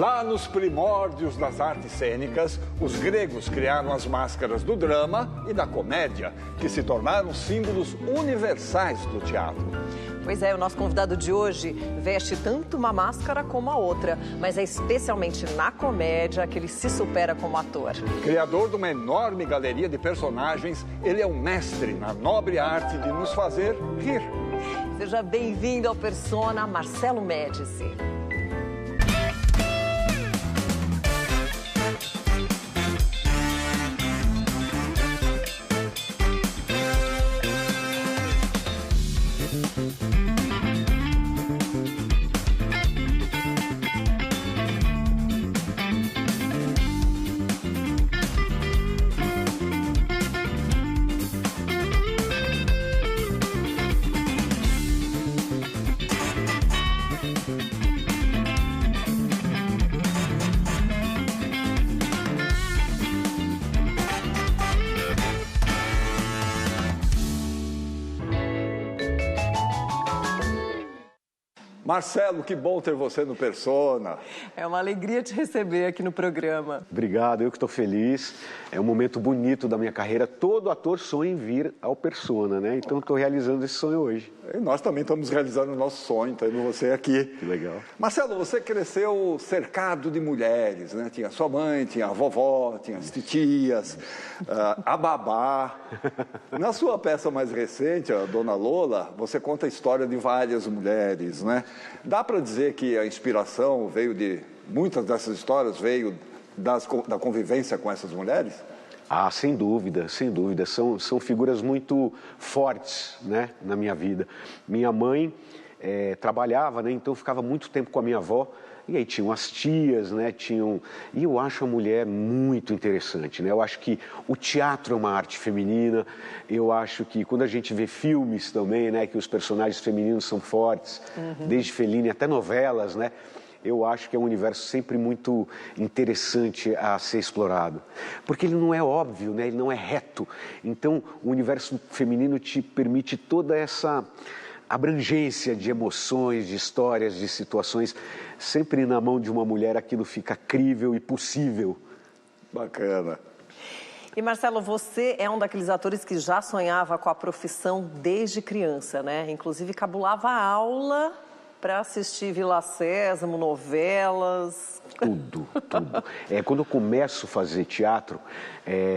Lá nos primórdios das artes cênicas, os gregos criaram as máscaras do drama e da comédia, que se tornaram símbolos universais do teatro. Pois é, o nosso convidado de hoje veste tanto uma máscara como a outra, mas é especialmente na comédia que ele se supera como ator. Criador de uma enorme galeria de personagens, ele é um mestre na nobre arte de nos fazer rir. Seja bem-vindo ao Persona, Marcelo Médici. Marcelo, que bom ter você no Persona. É uma alegria te receber aqui no programa. Obrigado, eu que estou feliz. É um momento bonito da minha carreira. Todo ator sonha em vir ao Persona, né? Então estou realizando esse sonho hoje. E nós também estamos realizando o nosso sonho, tendo você aqui. Que legal. Marcelo, você cresceu cercado de mulheres, né? Tinha sua mãe, tinha a vovó, tinha as titias, a babá. Na sua peça mais recente, a Dona Lola, você conta a história de várias mulheres, né? Dá para dizer que a inspiração veio de... Muitas dessas histórias veio da convivência com essas mulheres? Ah, sem dúvida, sem dúvida. São figuras muito fortes, né, na minha vida. Minha mãe trabalhava, né, então eu ficava muito tempo com a minha avó. E aí tinham as tias, né, E eu acho a mulher muito interessante, né? Eu acho que o teatro é uma arte feminina. Eu acho que quando a gente vê filmes também, né, que os personagens femininos são fortes, desde Fellini até novelas, né? Eu acho que é um universo sempre muito interessante a ser explorado. Porque ele não é óbvio, né? Ele não é reto. Então, o universo feminino te permite toda essa abrangência de emoções, de histórias, de situações. Sempre na mão de uma mulher aquilo fica crível e possível. Bacana. E Marcelo, você é um daqueles atores que já sonhava com a profissão desde criança, né? Inclusive cabulava aula para assistir Vila Sésamo, novelas. Tudo. Quando eu começo a fazer teatro,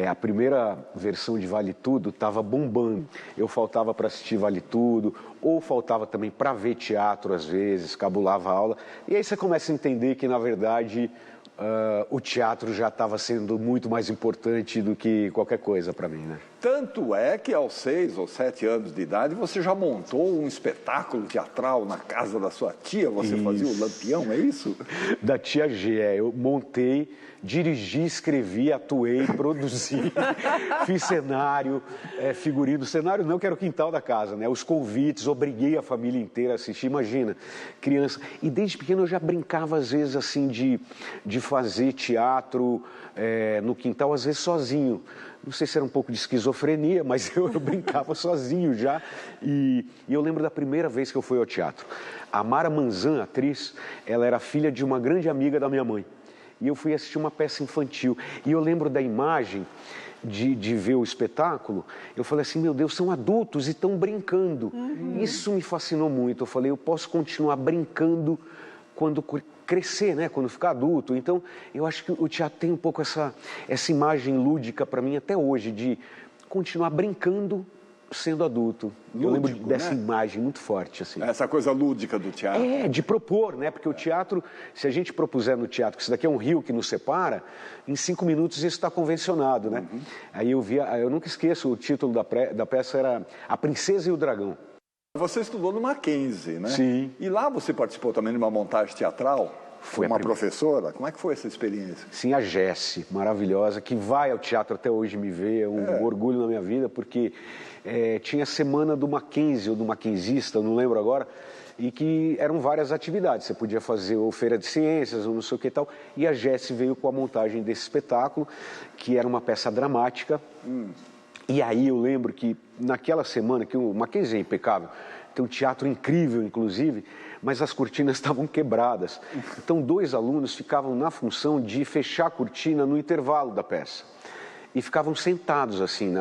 a primeira versão de Vale Tudo estava bombando. Eu faltava para assistir Vale Tudo, ou faltava também para ver teatro às vezes, cabulava aula. E aí você começa a entender que, na verdade, o teatro já estava sendo muito mais importante do que qualquer coisa para mim, né? Tanto é que aos 6 ou 7 anos de idade você já montou um espetáculo teatral na casa da sua tia, você fazia o Lampião, é isso? Da tia G, eu montei, dirigi, escrevi, atuei, produzi, fiz cenário, figurino. Cenário não, que era o quintal da casa, né? Os convites, obriguei a família inteira a assistir, imagina, criança. E desde pequeno eu já brincava às vezes assim de fazer teatro no quintal, às vezes sozinho. Não sei se era um pouco de esquizofrenia, mas eu brincava sozinho já. E eu lembro da primeira vez que eu fui ao teatro. A Mara Manzan, atriz, ela era filha de uma grande amiga da minha mãe. E eu fui assistir uma peça infantil. E eu lembro da imagem de ver o espetáculo. Eu falei assim, meu Deus, são adultos e estão brincando. Isso me fascinou muito. Eu falei, eu posso continuar brincando quando crescer, né? Quando ficar adulto. Então, eu acho que o teatro tem um pouco essa imagem lúdica para mim até hoje, de continuar brincando sendo adulto. Eu lembro dessa imagem muito forte, assim. Essa coisa lúdica do teatro. De propor, né? Porque o teatro, se a gente propuser no teatro que isso daqui é um rio que nos separa, em 5 minutos isso está convencionado, né? Aí eu nunca esqueço, o título da peça era A Princesa e o Dragão. Você estudou no Mackenzie, né? Sim. E lá você participou também de uma montagem teatral? Foi uma professora? Como é que foi essa experiência? Sim, a Jessi, maravilhosa, que vai ao teatro até hoje me ver, é um orgulho na minha vida, porque tinha a semana do Mackenzie, ou do Mackenzista, eu não lembro agora, e que eram várias atividades. Você podia fazer ou feira de ciências, ou não sei o que e tal, e a Jessi veio com a montagem desse espetáculo, que era uma peça dramática. E aí eu lembro que naquela semana, que o Mackenzie é impecável, tem um teatro incrível, inclusive, mas as cortinas estavam quebradas. Então 2 alunos ficavam na função de fechar a cortina no intervalo da peça. E ficavam sentados assim,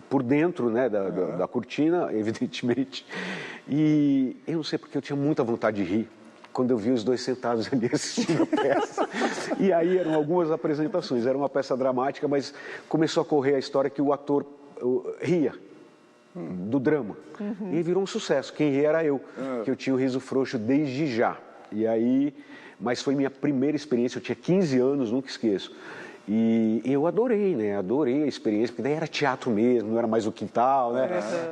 por dentro, né, da cortina, evidentemente. E eu não sei porque eu tinha muita vontade de rir quando eu vi os 2 sentados ali assistindo a peça. E aí eram algumas apresentações, era uma peça dramática, mas começou a correr a história que o ator ria do drama. E virou um sucesso. Quem ria era eu, que eu tinha o riso frouxo desde já. E aí, mas foi minha primeira experiência, eu tinha 15 anos, nunca esqueço. E eu adorei, né? Adorei a experiência, porque daí era teatro mesmo, não era mais o quintal, né?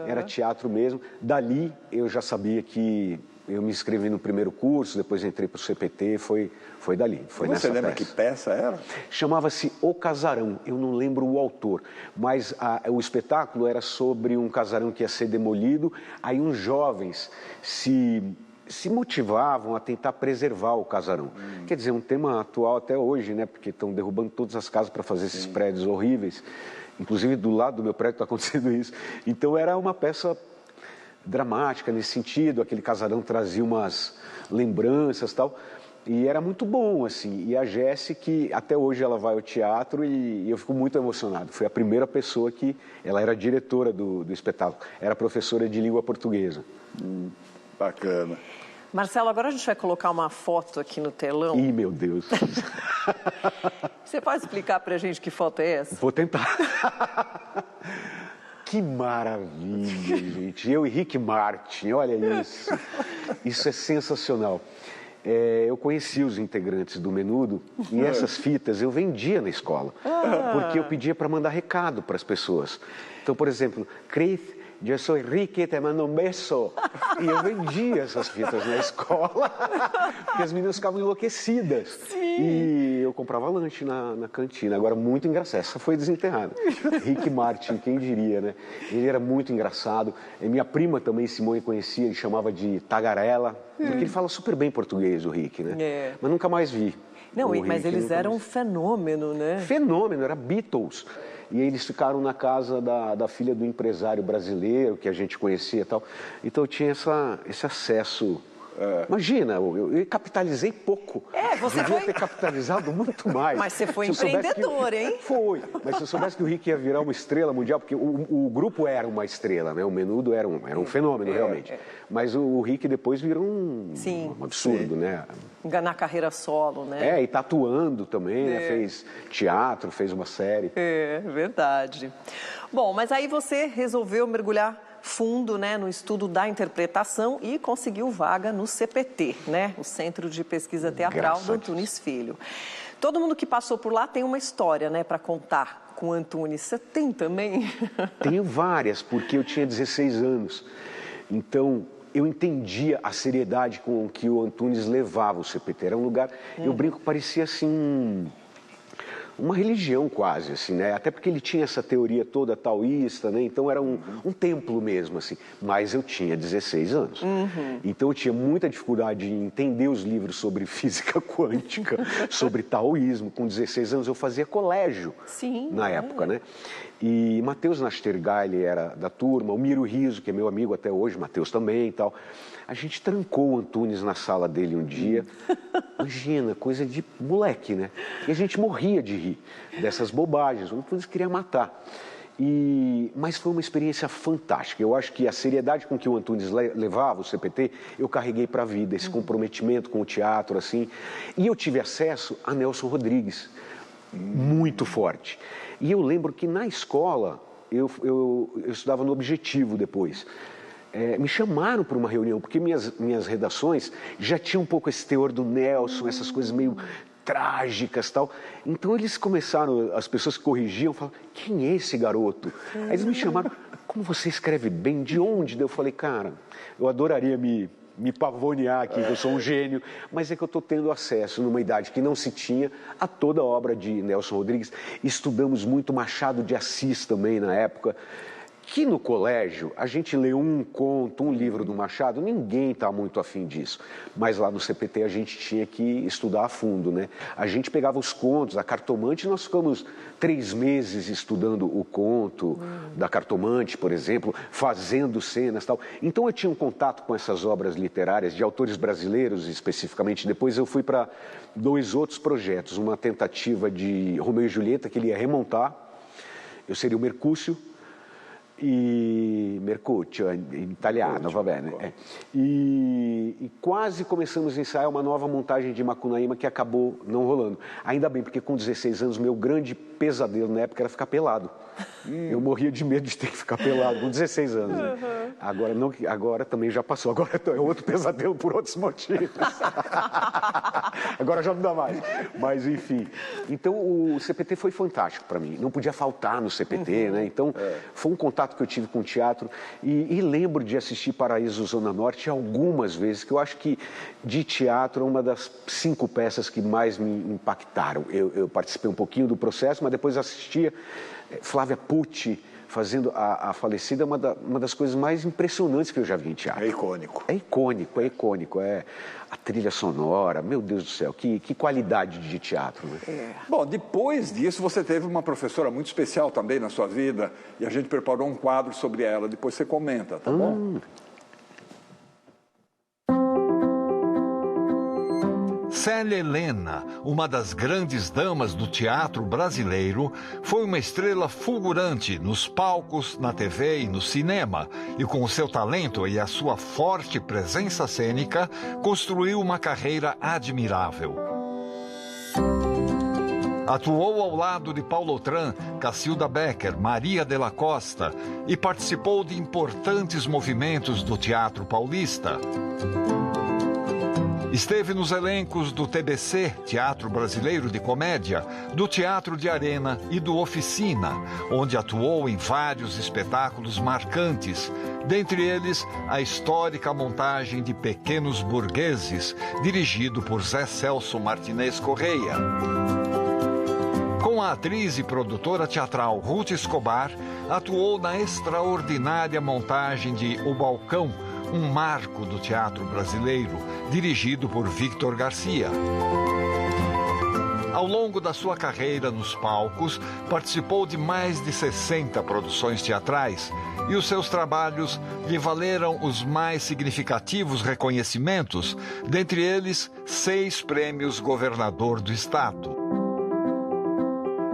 Era teatro mesmo. Dali eu já sabia que eu me inscrevi no primeiro curso, depois entrei para o CPT, foi dali. Foi Você lembra peça. que peça era? Chamava-se O Casarão, eu não lembro o autor, mas o espetáculo era sobre um casarão que ia ser demolido, aí uns jovens se motivavam a tentar preservar o casarão. Quer dizer, um tema atual até hoje, né? Porque estão derrubando todas as casas para fazer esses prédios horríveis. Inclusive, do lado do meu prédio está acontecendo isso. Então, era uma peça dramática nesse sentido. Aquele casarão trazia umas lembranças e tal. E era muito bom, assim. E a Jessi, que até hoje ela vai ao teatro e eu fico muito emocionado. Foi a primeira pessoa que... Ela era diretora do espetáculo. Era professora de língua portuguesa. Bacana. Marcelo, agora a gente vai colocar uma foto aqui no telão. Ih, meu Deus. Você pode explicar pra gente que foto é essa? Vou tentar. Que maravilha, gente. Eu e Rick Martin, olha isso. Isso é sensacional. Eu conheci os integrantes do Menudo e essas fitas eu vendia na escola. Porque eu pedia para mandar recado para as pessoas. Então, por exemplo, Chris, eu sou Ricky, te mando um beijo. E eu vendia essas fitas na escola, porque as meninas ficavam enlouquecidas. Sim. E eu comprava lanche na cantina. Agora, muito engraçado. Essa foi desenterrada. Rick Martin, quem diria, né? Ele era muito engraçado. E minha prima também, Simone, conhecia, ele chamava de tagarela. Porque ele fala super bem português, o Rick, né? Mas nunca mais vi. Não, mas eles eram um fenômeno, né? Fenômeno, era Beatles. E aí eles ficaram na casa da filha do empresário brasileiro, que a gente conhecia e tal. Então eu tinha esse acesso. Imagina, eu capitalizei pouco. Você devia foi... ter capitalizado muito mais. Mas você foi empreendedor, hein? Foi. Mas se eu soubesse que o Rick ia virar uma estrela mundial, porque o grupo era uma estrela, né? O Menudo era um fenômeno, realmente. Mas o Rick depois virou um absurdo, né? Na carreira solo, né? E tatuando também, né? Fez teatro, fez uma série. É, verdade. Bom, mas aí você resolveu mergulhar fundo, né, no estudo da interpretação e conseguiu vaga no CPT, né, o Centro de Pesquisa Teatral do Antunes Filho. Todo mundo que passou por lá tem uma história, né, para contar com o Antunes. Você tem também? Tenho várias, porque eu tinha 16 anos. Então, eu entendia a seriedade com que o Antunes levava o CPT. Era um lugar, eu brinco, parecia assim... uma religião quase, assim, né? Até porque ele tinha essa teoria toda taoísta, né? Então era um templo mesmo, assim. Mas eu tinha 16 anos. Então eu tinha muita dificuldade em entender os livros sobre física quântica, sobre taoísmo. Com 16 anos eu fazia colégio na época, né? E Matheus Nastergaile era da turma, o Miro Riso, que é meu amigo até hoje, Matheus também e tal. A gente trancou o Antunes na sala dele um dia. Imagina, coisa de moleque, né? E a gente morria de rir dessas bobagens. O Antunes queria matar. Mas foi uma experiência fantástica. Eu acho que a seriedade com que o Antunes levava o CPT, eu carreguei para a vida, esse comprometimento com o teatro, assim. E eu tive acesso a Nelson Rodrigues, muito forte. E eu lembro que na escola, eu estudava no Objetivo depois. Me chamaram para uma reunião, porque minhas redações já tinham um pouco esse teor do Nelson, essas coisas meio trágicas e tal. Então eles começaram, as pessoas que corrigiam, falavam, quem é esse garoto? Aí eles me chamaram, como você escreve bem, de onde? Daí eu falei, cara, eu adoraria me pavonear aqui, que eu sou um gênio, mas é que eu estou tendo acesso, numa idade que não se tinha, a toda a obra de Nelson Rodrigues. Estudamos muito Machado de Assis também na época, Aqui no colégio, a gente lê um conto, um livro do Machado, ninguém está muito afim disso. Mas lá no CPT a gente tinha que estudar a fundo, né? A gente pegava os contos, a Cartomante, nós ficamos 3 meses estudando o conto da Cartomante, por exemplo, fazendo cenas e tal. Então eu tinha um contato com essas obras literárias de autores brasileiros, especificamente. Depois eu fui para 2 outros projetos, uma tentativa de Romeu e Julieta, que ele ia remontar, eu seria o Mercúcio, e Mercutio, em italiano, va bene. E quase começamos a ensaiar uma nova montagem de Macunaíma que acabou não rolando. Ainda bem, porque com 16 anos, meu grande pesadelo na época era ficar pelado. Eu morria de medo de ter que ficar pelado com 16 anos. Né? Agora também já passou, agora é outro pesadelo por outros motivos. Agora já não dá mais. Mas, enfim. Então, o CPT foi fantástico para mim. Não podia faltar no CPT, né? Então, foi um contato que eu tive com o teatro. E lembro de assistir Paraíso Zona Norte algumas vezes, que eu acho que de teatro é uma das 5 peças que mais me impactaram. Eu participei um pouquinho do processo, mas depois assistia Flávia Pucci fazendo a falecida, uma das coisas mais impressionantes que eu já vi em teatro. É icônico. É icônico, é icônico. É a trilha sonora, meu Deus do céu, que qualidade de teatro, né? Bom, depois disso você teve uma professora muito especial também na sua vida e a gente preparou um quadro sobre ela, depois você comenta, tá bom? Célia Helena, uma das grandes damas do teatro brasileiro, foi uma estrela fulgurante nos palcos, na TV e no cinema, e com o seu talento e a sua forte presença cênica, construiu uma carreira admirável. Atuou ao lado de Paulo Otran, Cacilda Becker, Maria de la Costa e participou de importantes movimentos do teatro paulista. Esteve nos elencos do TBC, Teatro Brasileiro de Comédia, do Teatro de Arena e do Oficina, onde atuou em vários espetáculos marcantes, dentre eles a histórica montagem de Pequenos Burgueses, dirigido por Zé Celso Martinez Correia. Com a atriz e produtora teatral Ruth Escobar, atuou na extraordinária montagem de O Balcão, um marco do teatro brasileiro, dirigido por Victor Garcia. Ao longo da sua carreira nos palcos, participou de mais de 60 produções teatrais e os seus trabalhos lhe valeram os mais significativos reconhecimentos, dentre eles 6 prêmios Governador do Estado.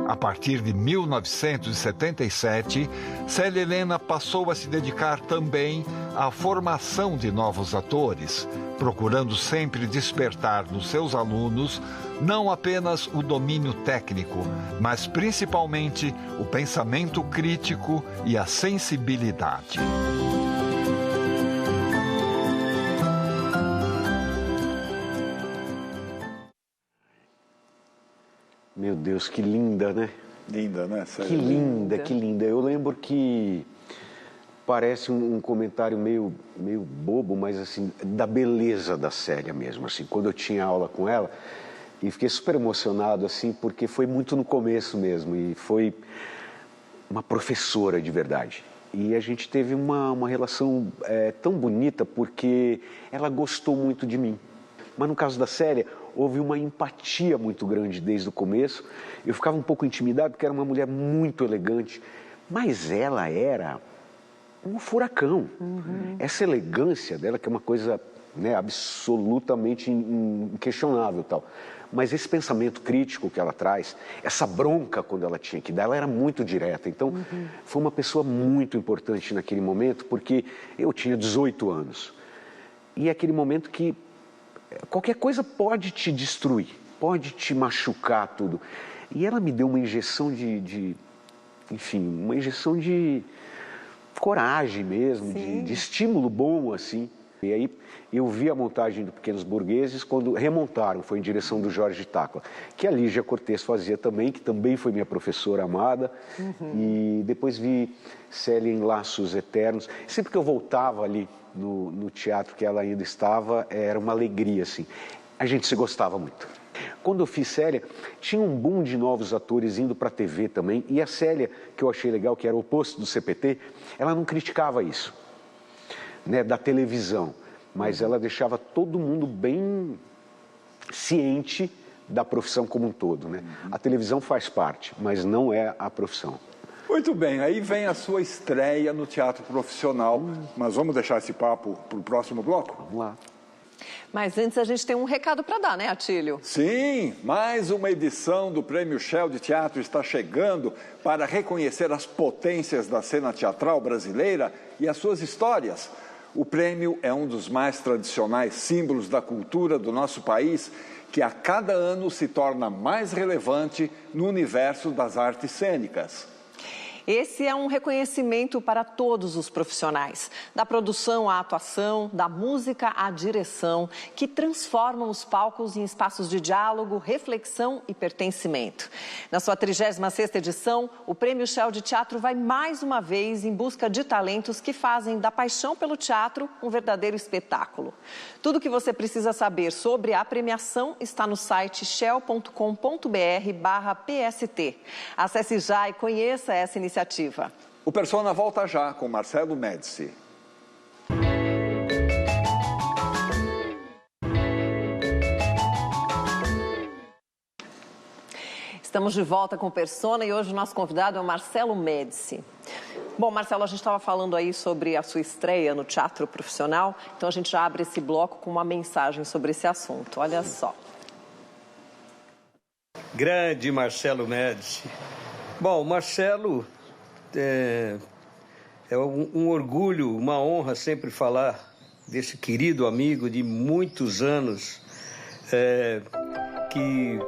A partir de 1977, Célia Helena passou a se dedicar também à formação de novos atores, procurando sempre despertar nos seus alunos não apenas o domínio técnico, mas principalmente o pensamento crítico e a sensibilidade. Meu Deus, que linda, né? Linda, né? Que linda, que linda. Eu lembro que parece um comentário meio bobo, mas assim, da beleza da Célia mesmo, assim. Quando eu tinha aula com ela, e fiquei super emocionado, assim, porque foi muito no começo mesmo, e foi uma professora de verdade. E a gente teve uma relação tão bonita, porque ela gostou muito de mim. Mas no caso da Célia, houve uma empatia muito grande desde o começo. Eu ficava um pouco intimidado, porque era uma mulher muito elegante, mas ela era um furacão. Essa elegância dela, que é uma coisa, né, absolutamente inquestionável, tal. Mas esse pensamento crítico que ela traz, essa bronca quando ela tinha que dar, ela era muito direta. Então, foi uma pessoa muito importante naquele momento, porque eu tinha 18 anos. E é aquele momento que qualquer coisa pode te destruir, pode te machucar tudo. E ela me deu uma injeção enfim, uma injeção de coragem mesmo, de estímulo bom, assim. E aí eu vi a montagem do Pequenos Burgueses quando remontaram, foi em direção do Jorge Tacla, que a Lígia Cortez fazia também, que também foi minha professora amada. E depois vi Célia em Laços Eternos. Sempre que eu voltava ali no teatro que ela ainda estava, era uma alegria, assim. A gente se gostava muito. Quando eu fiz Célia, tinha um boom de novos atores indo para a TV também. E a Célia, que eu achei legal, que era o oposto do CPT, ela não criticava isso, né, da televisão. Mas ela deixava todo mundo bem ciente da profissão como um todo, né? A televisão faz parte, mas não é a profissão. Muito bem, aí vem a sua estreia no teatro profissional. Mas vamos deixar esse papo para o próximo bloco? Vamos lá. Mas antes a gente tem um recado para dar, né, Atílio? Sim, mais uma edição do Prêmio Shell de Teatro está chegando para reconhecer as potências da cena teatral brasileira e as suas histórias. O prêmio é um dos mais tradicionais símbolos da cultura do nosso país, que a cada ano se torna mais relevante no universo das artes cênicas. Esse é um reconhecimento para todos os profissionais, da produção à atuação, da música à direção, que transformam os palcos em espaços de diálogo, reflexão e pertencimento. Na sua 36ª edição, o Prêmio Shell de Teatro vai mais uma vez em busca de talentos que fazem da paixão pelo teatro um verdadeiro espetáculo. Tudo o que você precisa saber sobre a premiação está no site shell.com.br/PST. Acesse já e conheça essa iniciativa. O Persona volta já com Marcelo Médici. Estamos de volta com o Persona e hoje o nosso convidado é o Marcelo Médici. Bom, Marcelo, a gente estava falando aí sobre a sua estreia no teatro profissional, então a gente já abre esse bloco com uma mensagem sobre esse assunto. Olha só. Grande Marcelo Médici. Bom, Marcelo... É um orgulho, uma honra sempre falar desse querido amigo de muitos anos, que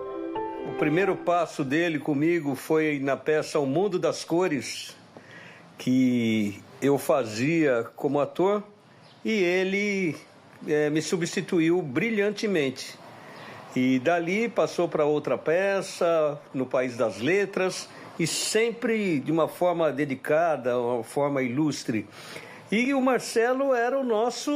o primeiro passo dele comigo foi na peça O Mundo das Cores, que eu fazia como ator, e ele me substituiu brilhantemente. E dali passou para outra peça, no País das Letras, e sempre de uma forma dedicada, uma forma ilustre. E o Marcelo era a nossa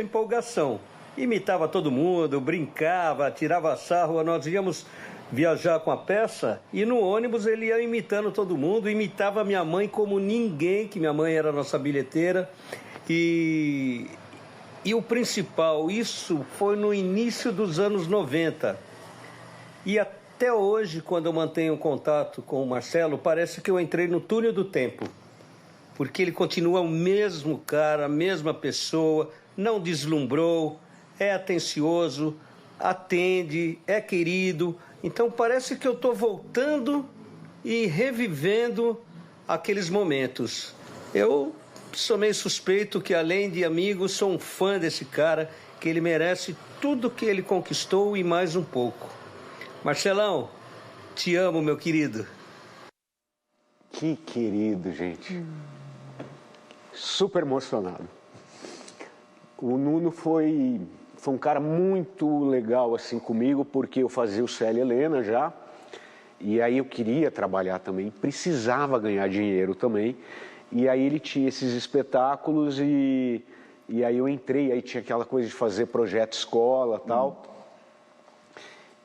empolgação. Imitava todo mundo, brincava, tirava sarro. Nós íamos viajar com a peça e no ônibus ele ia imitando todo mundo, imitava minha mãe como ninguém, que minha mãe era a nossa bilheteira. E o principal, isso foi no início dos anos 90. E até hoje, quando eu mantenho contato com o Marcelo, parece que eu entrei no túnel do tempo. Porque ele continua o mesmo cara, a mesma pessoa, não deslumbrou, é atencioso, atende, é querido. Então parece que eu estou voltando e revivendo aqueles momentos. Eu sou meio suspeito que, além de amigo, sou um fã desse cara, que ele merece tudo que ele conquistou e mais um pouco. Marcelão, te amo, meu querido. Que querido, gente. Super emocionado. O Nuno foi um cara muito legal assim comigo, porque eu fazia o Célia Helena já, e aí eu queria trabalhar também, precisava ganhar dinheiro também, e aí ele tinha esses espetáculos e aí eu entrei, aí tinha aquela coisa de fazer projeto escola e tal.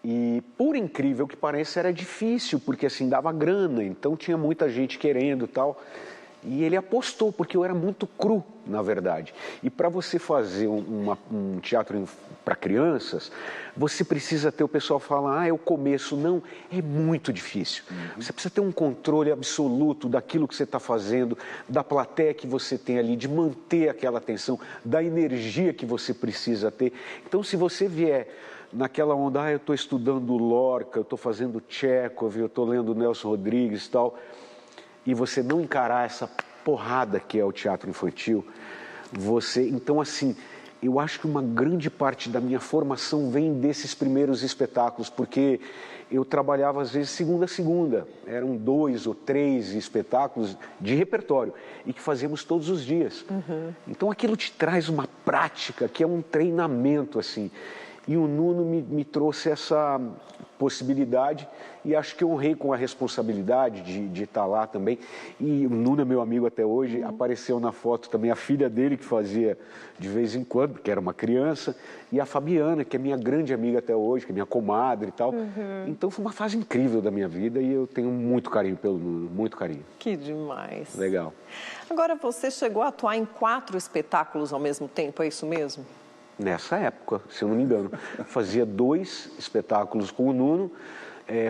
E, por incrível que pareça, era difícil, porque assim, dava grana, então tinha muita gente querendo e tal. E ele apostou, porque eu era muito cru, na verdade. E para você fazer um teatro para crianças, você precisa ter o pessoal falar, é o começo. Não, é muito difícil. Você precisa ter um controle absoluto daquilo que você está fazendo, da plateia que você tem ali, de manter aquela atenção, da energia que você precisa ter. Então, se você vier naquela onda, eu estou estudando Lorca, eu estou fazendo Tchekhov, eu estou lendo Nelson Rodrigues e tal, e você não encarar essa porrada que é o teatro infantil, então assim, eu acho que uma grande parte da minha formação vem desses primeiros espetáculos, porque eu trabalhava às vezes segunda a segunda, eram 2 ou 3 espetáculos de repertório, e que fazíamos todos os dias. Então aquilo te traz uma prática, que é um treinamento assim. E o Nuno me trouxe essa possibilidade e acho que honrei com a responsabilidade de estar lá também. E o Nuno é meu amigo até hoje, apareceu na foto também a filha dele, que fazia de vez em quando, porque era uma criança, e a Fabiana, que é minha grande amiga até hoje, que é minha comadre e tal. Então foi uma fase incrível da minha vida e eu tenho muito carinho pelo Nuno, muito carinho. Que demais. Legal. Agora, você chegou a atuar em 4 espetáculos ao mesmo tempo, é isso mesmo? Nessa época, se eu não me engano. Fazia 2 espetáculos com o Nuno,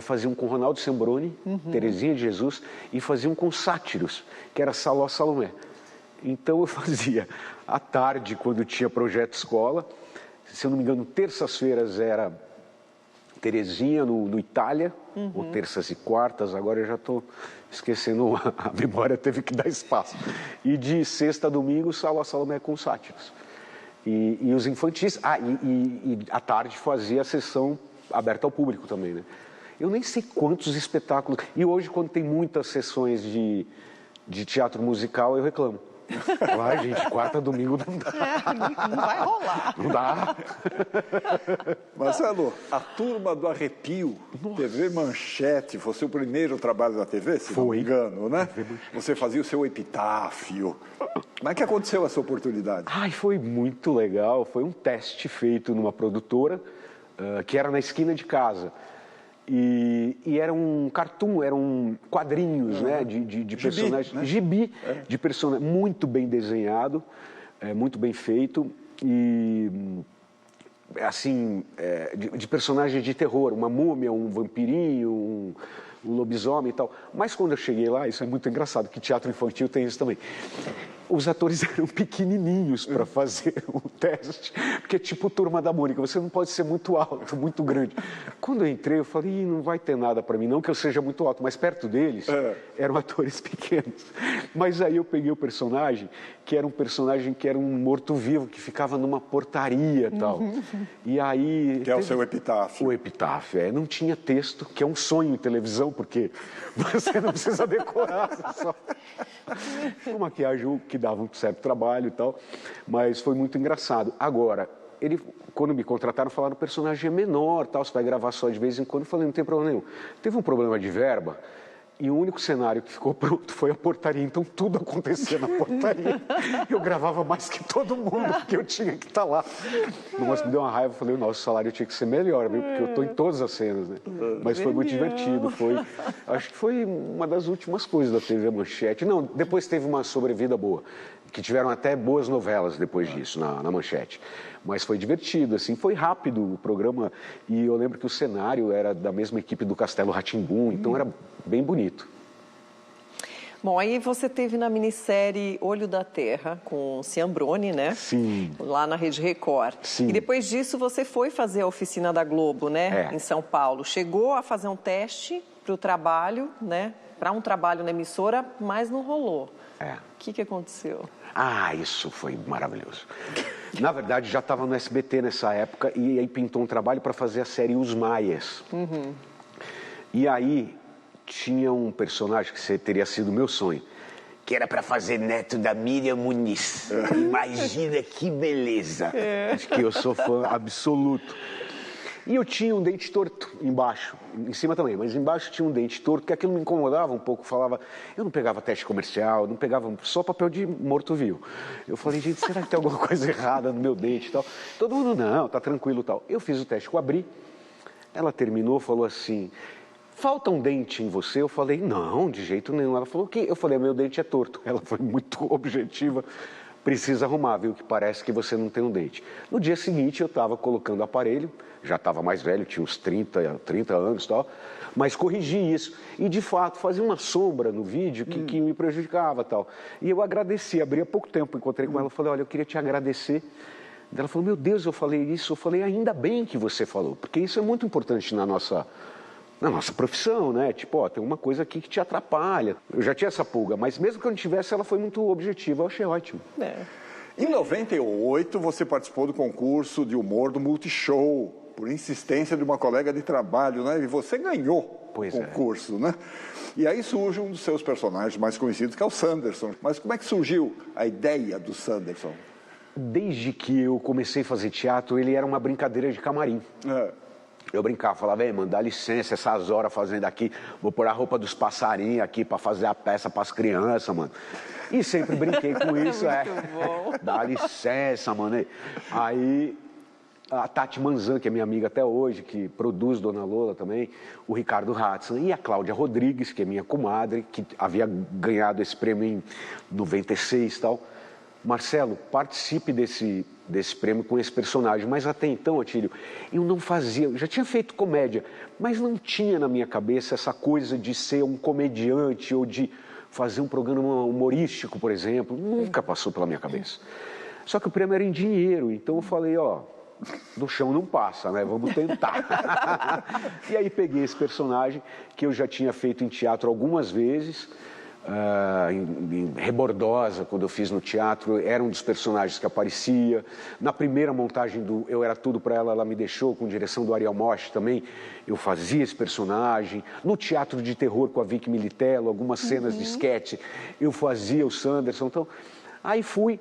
fazia um com Ronaldo Sembroni, Terezinha de Jesus, e fazia um com Sátiros, que era Saló Salomé. Então eu fazia à tarde, quando tinha projeto escola, se eu não me engano, terças-feiras era Terezinha no Itália, ou terças e quartas, agora eu já estou esquecendo, a memória teve que dar espaço. E de sexta a domingo, Saló Salomé com Sátiros. E os infantis, e à tarde fazia a sessão aberta ao público também, né? Eu nem sei quantos espetáculos, e hoje quando tem muitas sessões de teatro musical, eu reclamo. Ai, gente, quarta, domingo não dá. Não vai rolar. Não dá. Marcelo, a Turma do Arrepio, TV Manchete, foi o seu primeiro trabalho na TV, se não me engano, né? Você fazia o seu epitáfio. Como é que aconteceu essa oportunidade? Ai, foi muito legal. Foi um teste feito numa produtora, que era na esquina de casa. E era um cartoon, eram quadrinhos, né, de personagens, né? Gibi, de personagens, muito bem desenhado, muito bem feito, e assim, de personagens de terror, uma múmia, um vampirinho, um lobisomem e tal. Mas quando eu cheguei lá, isso é muito engraçado, que teatro infantil tem isso também. Os atores eram pequenininhos para fazer o teste, porque é tipo Turma da Mônica, você não pode ser muito alto, muito grande. Quando eu entrei, eu falei, não vai ter nada para mim, não que eu seja muito alto, mas perto deles eram atores pequenos. Mas aí eu peguei o personagem, que era um morto-vivo, que ficava numa portaria e tal. E aí... Que é o seu epitáfio. O epitáfio, não tinha texto, que é um sonho em televisão, porque você não precisa decorar, você só... Uma maquiagem que dava um certo trabalho e tal, mas foi muito engraçado. Agora, quando me contrataram, falaram, o personagem é menor, tal, você vai gravar só de vez em quando. Eu falei, não tem problema nenhum. Teve um problema de verba, e o único cenário que ficou pronto foi a portaria, então tudo acontecia na portaria. Eu gravava mais que todo mundo, porque eu tinha que estar lá. Mas me deu uma raiva, eu falei, o nosso salário tinha que ser melhor, viu? Porque eu estou em todas as cenas, né? Mas foi muito divertido, acho que foi uma das últimas coisas da TV Manchete. Não, depois teve uma sobrevida boa, que tiveram até boas novelas depois disso, na Manchete. Mas foi divertido, assim, foi rápido o programa, e eu lembro que o cenário era da mesma equipe do Castelo Rá-Tim-Bum, então era bem bonito. Bom, aí você teve na minissérie Olho da Terra, com Ciambrone, né? Sim. Lá na Rede Record. Sim. E depois disso você foi fazer a oficina da Globo, né? Em São Paulo. Chegou a fazer um teste para o trabalho, né? Para um trabalho na emissora, mas não rolou. O que aconteceu? Isso foi maravilhoso. Na verdade, já estava no SBT nessa época e aí pintou um trabalho para fazer a série Os Maias. E aí tinha um personagem que teria sido meu sonho, que era para fazer neto da Miriam Muniz. Imagina que beleza! Acho que eu sou fã absoluto. E eu tinha um dente torto embaixo, em cima também, mas embaixo tinha um dente torto, que aquilo me incomodava um pouco, falava, eu não pegava teste comercial, não pegava só papel de morto-vivo. Eu falei, gente, será que tem alguma coisa errada no meu dente e tal? Todo mundo, não, tá tranquilo e tal. Eu fiz o teste com a Bri, ela terminou, falou assim, falta um dente em você? Eu falei, não, de jeito nenhum. Ela falou, o quê? Eu falei, meu dente é torto. Ela foi muito objetiva. Precisa arrumar, viu, que parece que você não tem um dente. No dia seguinte, eu estava colocando o aparelho, já estava mais velho, tinha uns 30 anos e tal, mas corrigi isso. E, de fato, fazia uma sombra no vídeo que me prejudicava e tal. E eu agradeci, abri há pouco tempo, encontrei com ela, falei, olha, eu queria te agradecer. Ela falou, meu Deus, eu falei isso. Eu falei, ainda bem que você falou, porque isso é muito importante na nossa profissão, né? Tipo, tem uma coisa aqui que te atrapalha. Eu já tinha essa pulga, mas mesmo que eu não tivesse, ela foi muito objetiva. Eu achei ótimo. Em 98, você participou do concurso de humor do Multishow, por insistência de uma colega de trabalho, né? E você ganhou o concurso, né? E aí surge um dos seus personagens mais conhecidos, que é o Sanderson. Mas como é que surgiu a ideia do Sanderson? Desde que eu comecei a fazer teatro, ele era uma brincadeira de camarim. Eu brincava, falava, mano, dá licença, essas horas fazendo aqui, vou pôr a roupa dos passarinhos aqui pra fazer a peça pras crianças, mano. E sempre brinquei com isso, Muito bom. Dá licença, mano. Aí a Tati Manzan, que é minha amiga até hoje, que produz Dona Lola também, o Ricardo Hudson e a Cláudia Rodrigues, que é minha comadre, que havia ganhado esse prêmio em 96 e tal. Marcelo, participe desse prêmio com esse personagem. Mas até então, Atílio, eu não fazia, eu já tinha feito comédia, mas não tinha na minha cabeça essa coisa de ser um comediante ou de fazer um programa humorístico, por exemplo. Nunca passou pela minha cabeça. Só que o prêmio era em dinheiro, então eu falei, do chão não passa, né? Vamos tentar. E aí peguei esse personagem que eu já tinha feito em teatro algumas vezes, em Rebordosa, quando eu fiz no teatro, era um dos personagens que aparecia. Na primeira montagem do Eu Era Tudo Pra Ela, ela me deixou, com direção do Ariel Mosch também, eu fazia esse personagem. No Teatro de Terror com a Vicky Militello, algumas cenas de sketch, eu fazia o Sanderson. Então, aí fui.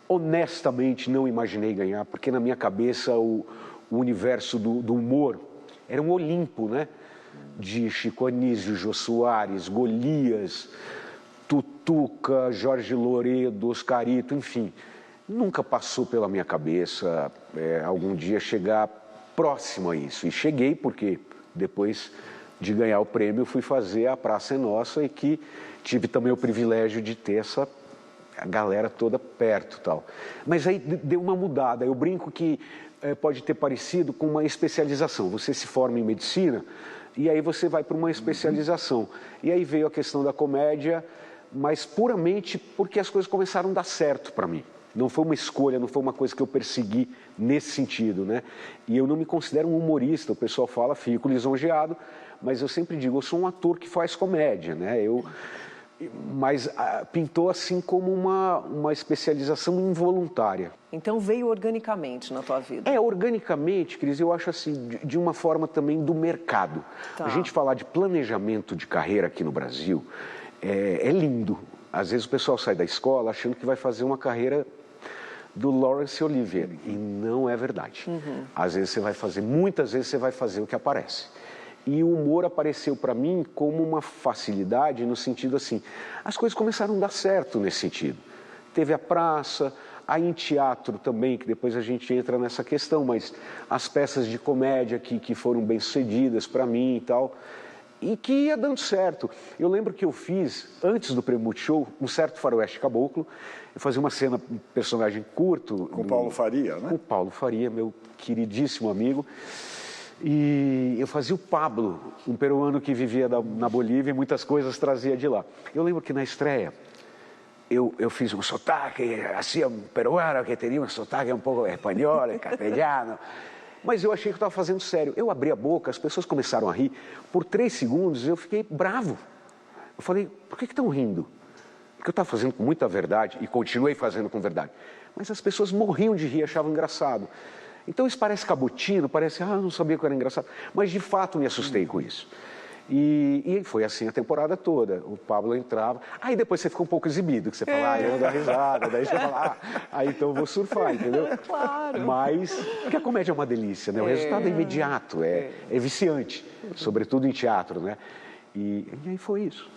Honestamente, não imaginei ganhar, porque na minha cabeça o universo do humor era um Olimpo, né? De Chico Anísio, Jô Soares, Golias, Tutuca, Jorge Loredo, Oscarito, enfim. Nunca passou pela minha cabeça algum dia chegar próximo a isso. E cheguei porque depois de ganhar o prêmio fui fazer A Praça é Nossa e que tive também o privilégio de ter a galera toda perto e tal. Mas aí deu uma mudada. Eu brinco que pode ter parecido com uma especialização. Você se forma em medicina e aí você vai para uma especialização. E aí veio a questão da comédia, mas puramente porque as coisas começaram a dar certo para mim. Não foi uma escolha, não foi uma coisa que eu persegui nesse sentido, né? E eu não me considero um humorista. O pessoal fala, fico lisonjeado, mas eu sempre digo, eu sou um ator que faz comédia, né? Mas pintou assim como uma especialização involuntária. Então veio organicamente na tua vida? Organicamente, Cris, eu acho assim, de uma forma também do mercado. Tá. A gente falar de planejamento de carreira aqui no Brasil é lindo. Às vezes o pessoal sai da escola achando que vai fazer uma carreira do Laurence Olivier, e não é verdade. Às vezes muitas vezes você vai fazer o que aparece. E o humor apareceu para mim como uma facilidade no sentido assim, as coisas começaram a dar certo nesse sentido. Teve a praça, aí em teatro também, que depois a gente entra nessa questão, mas as peças de comédia que foram bem sucedidas para mim e tal, e que ia dando certo. Eu lembro que eu fiz, antes do Prêmio Multishow, um certo faroeste caboclo, eu fazia uma cena, um personagem curto. Com o Paulo Faria, né? Com o Paulo Faria, meu queridíssimo amigo. E eu fazia o Pablo, um peruano que vivia na Bolívia e muitas coisas trazia de lá. Eu lembro que na estreia eu fiz um sotaque, assim, um peruano que tinha um sotaque um pouco espanhol, castelhano. Mas eu achei que eu estava fazendo sério. Eu abri a boca, as pessoas começaram a rir. Por 3 segundos eu fiquei bravo. Eu falei, por que estão rindo? Porque eu estava fazendo com muita verdade e continuei fazendo com verdade. Mas as pessoas morriam de rir, achavam engraçado. Então isso parece cabotino, parece, eu não sabia que era engraçado. Mas de fato me assustei com isso. E foi assim a temporada toda. O Pablo entrava, aí depois você fica um pouco exibido, que você fala, eu vou dar risada, daí você fala, aí então eu vou surfar, entendeu? Claro. Mas, porque a comédia é uma delícia, né? O resultado é imediato, é viciante, sobretudo em teatro, né? E aí foi isso.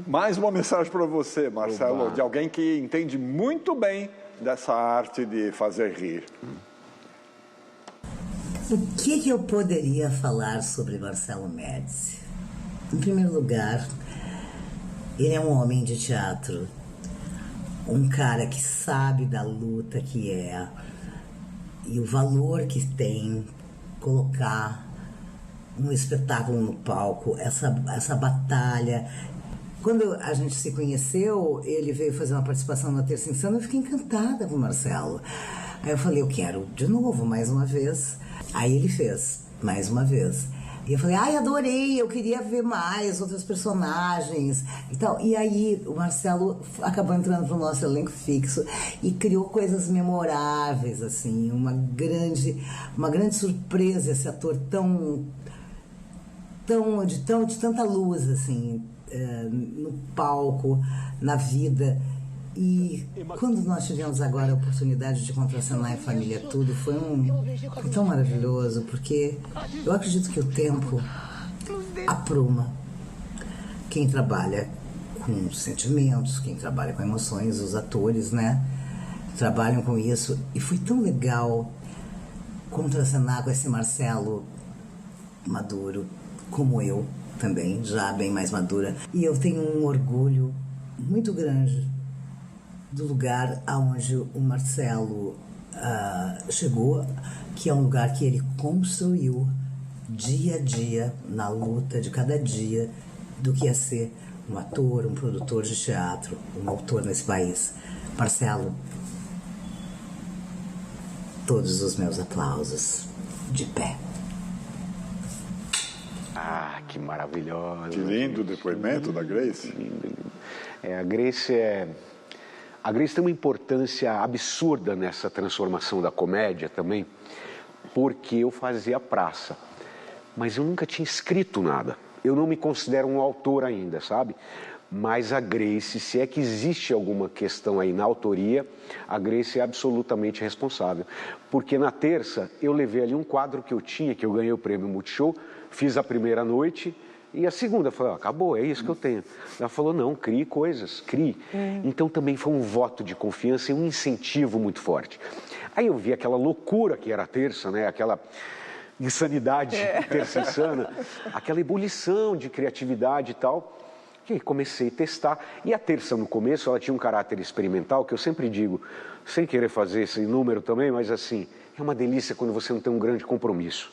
Mais uma mensagem para você, Marcelo, de alguém que entende muito bem dessa arte de fazer rir. O que eu poderia falar sobre Marcelo Médici? Em primeiro lugar, ele é um homem de teatro, um cara que sabe da luta que é e o valor que tem colocar um espetáculo no palco, essa batalha. Quando a gente se conheceu, ele veio fazer uma participação na Terça Insana, eu fiquei encantada com o Marcelo. Aí eu falei, eu quero de novo, mais uma vez. Aí ele fez, mais uma vez. E eu falei, adorei, eu queria ver mais outros personagens e tal. E aí o Marcelo acabou entrando pro nosso elenco fixo e criou coisas memoráveis, assim, uma grande surpresa, esse ator de tanta luz, assim, no palco, na vida. E quando nós tivemos agora a oportunidade de contracenar em família tudo, foi tão maravilhoso, porque eu acredito que o tempo apruma quem trabalha com sentimentos, quem trabalha com emoções, os atores, né, trabalham com isso. E foi tão legal contracenar com esse Marcelo maduro, como eu também, já bem mais madura. E eu tenho um orgulho muito grande do lugar aonde o Marcelo chegou, que é um lugar que ele construiu dia a dia, na luta de cada dia, do que é ser um ator, um produtor de teatro, um autor nesse país. Marcelo, todos os meus aplausos de pé. Ah, que maravilhosa. Que lindo o depoimento da Grace. Lindo. A Grace tem uma importância absurda nessa transformação da comédia também, porque eu fazia praça, mas eu nunca tinha escrito nada. Eu não me considero um autor ainda, sabe? Mas a Grace, se é que existe alguma questão aí na autoria, a Grace é absolutamente responsável. Porque na terça eu levei ali um quadro que eu tinha, que eu ganhei o prêmio Multishow, fiz a primeira noite e a segunda eu falei, acabou, é isso que eu tenho. Ela falou, não, crie coisas, crie. Então também foi um voto de confiança e um incentivo muito forte. Aí eu vi aquela loucura que era a terça, né? Aquela insanidade, terça insana, aquela ebulição de criatividade e tal. E aí comecei a testar. E a terça no começo, ela tinha um caráter experimental, que eu sempre digo, sem querer fazer esse número também, mas assim, é uma delícia quando você não tem um grande compromisso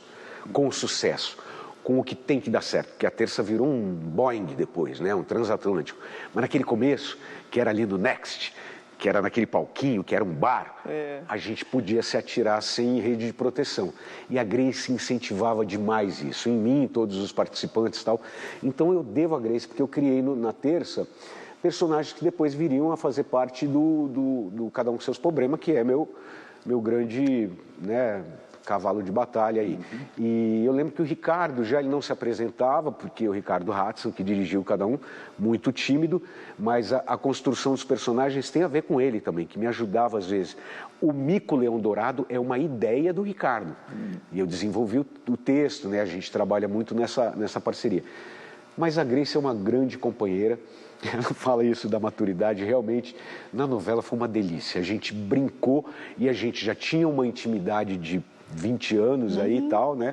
com o sucesso, com o que tem que dar certo, porque a terça virou um Boeing depois, né? Um transatlântico. Mas naquele começo, que era ali no Next, que era naquele palquinho, que era um bar, a gente podia se atirar sem rede de proteção. E a Grace incentivava demais isso, em mim, em todos os participantes e tal. Então eu devo a Grace, porque eu criei na terça personagens que depois viriam a fazer parte do Cada Um com Seus Problemas, que é meu grande, né, cavalo de batalha aí. E eu lembro que o Ricardo ele não se apresentava, porque o Ricardo Hudson, que dirigiu Cada Um, muito tímido, mas a construção dos personagens tem a ver com ele também, que me ajudava às vezes. O Mico Leão Dourado é uma ideia do Ricardo, e eu desenvolvi o texto, né? A gente trabalha muito nessa parceria. Mas a Grace é uma grande companheira, ela fala isso da maturidade, realmente, na novela foi uma delícia. A gente brincou e a gente já tinha uma intimidade de 20 anos aí e tal, né?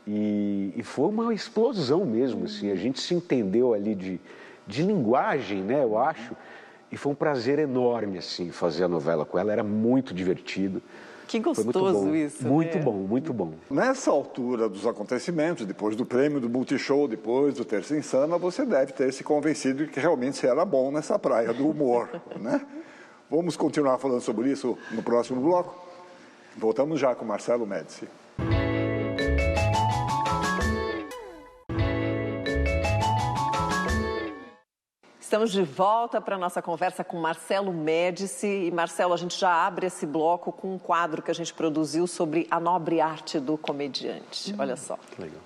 E foi uma explosão mesmo, assim, a gente se entendeu ali de linguagem, né, eu acho, e foi um prazer enorme, assim, fazer a novela com ela, era muito divertido. Que gostoso isso. Muito bom, muito bom. Nessa altura dos acontecimentos, depois do prêmio do Multishow, depois do Terça Insana, você deve ter se convencido de que realmente você era bom nessa praia do humor, né? Vamos continuar falando sobre isso no próximo bloco? Voltamos já com Marcelo Médici. Estamos de volta para a nossa conversa com Marcelo Médici. E, Marcelo, a gente já abre esse bloco com um quadro que a gente produziu sobre a nobre arte do comediante. Olha só. Que legal.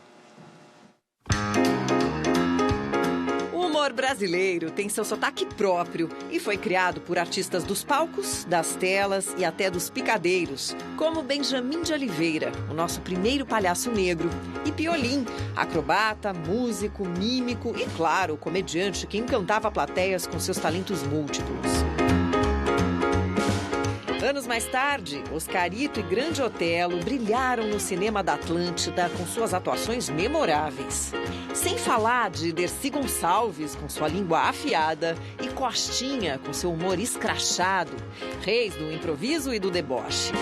O humor brasileiro tem seu sotaque próprio e foi criado por artistas dos palcos, das telas e até dos picadeiros, como Benjamin de Oliveira, o nosso primeiro palhaço negro, e Piolim, acrobata, músico, mímico e, claro, comediante que encantava plateias com seus talentos múltiplos. Anos mais tarde, Oscarito e Grande Otelo brilharam no cinema da Atlântida com suas atuações memoráveis. Sem falar de Dercy Gonçalves com sua língua afiada e Costinha com seu humor escrachado, reis do improviso e do deboche.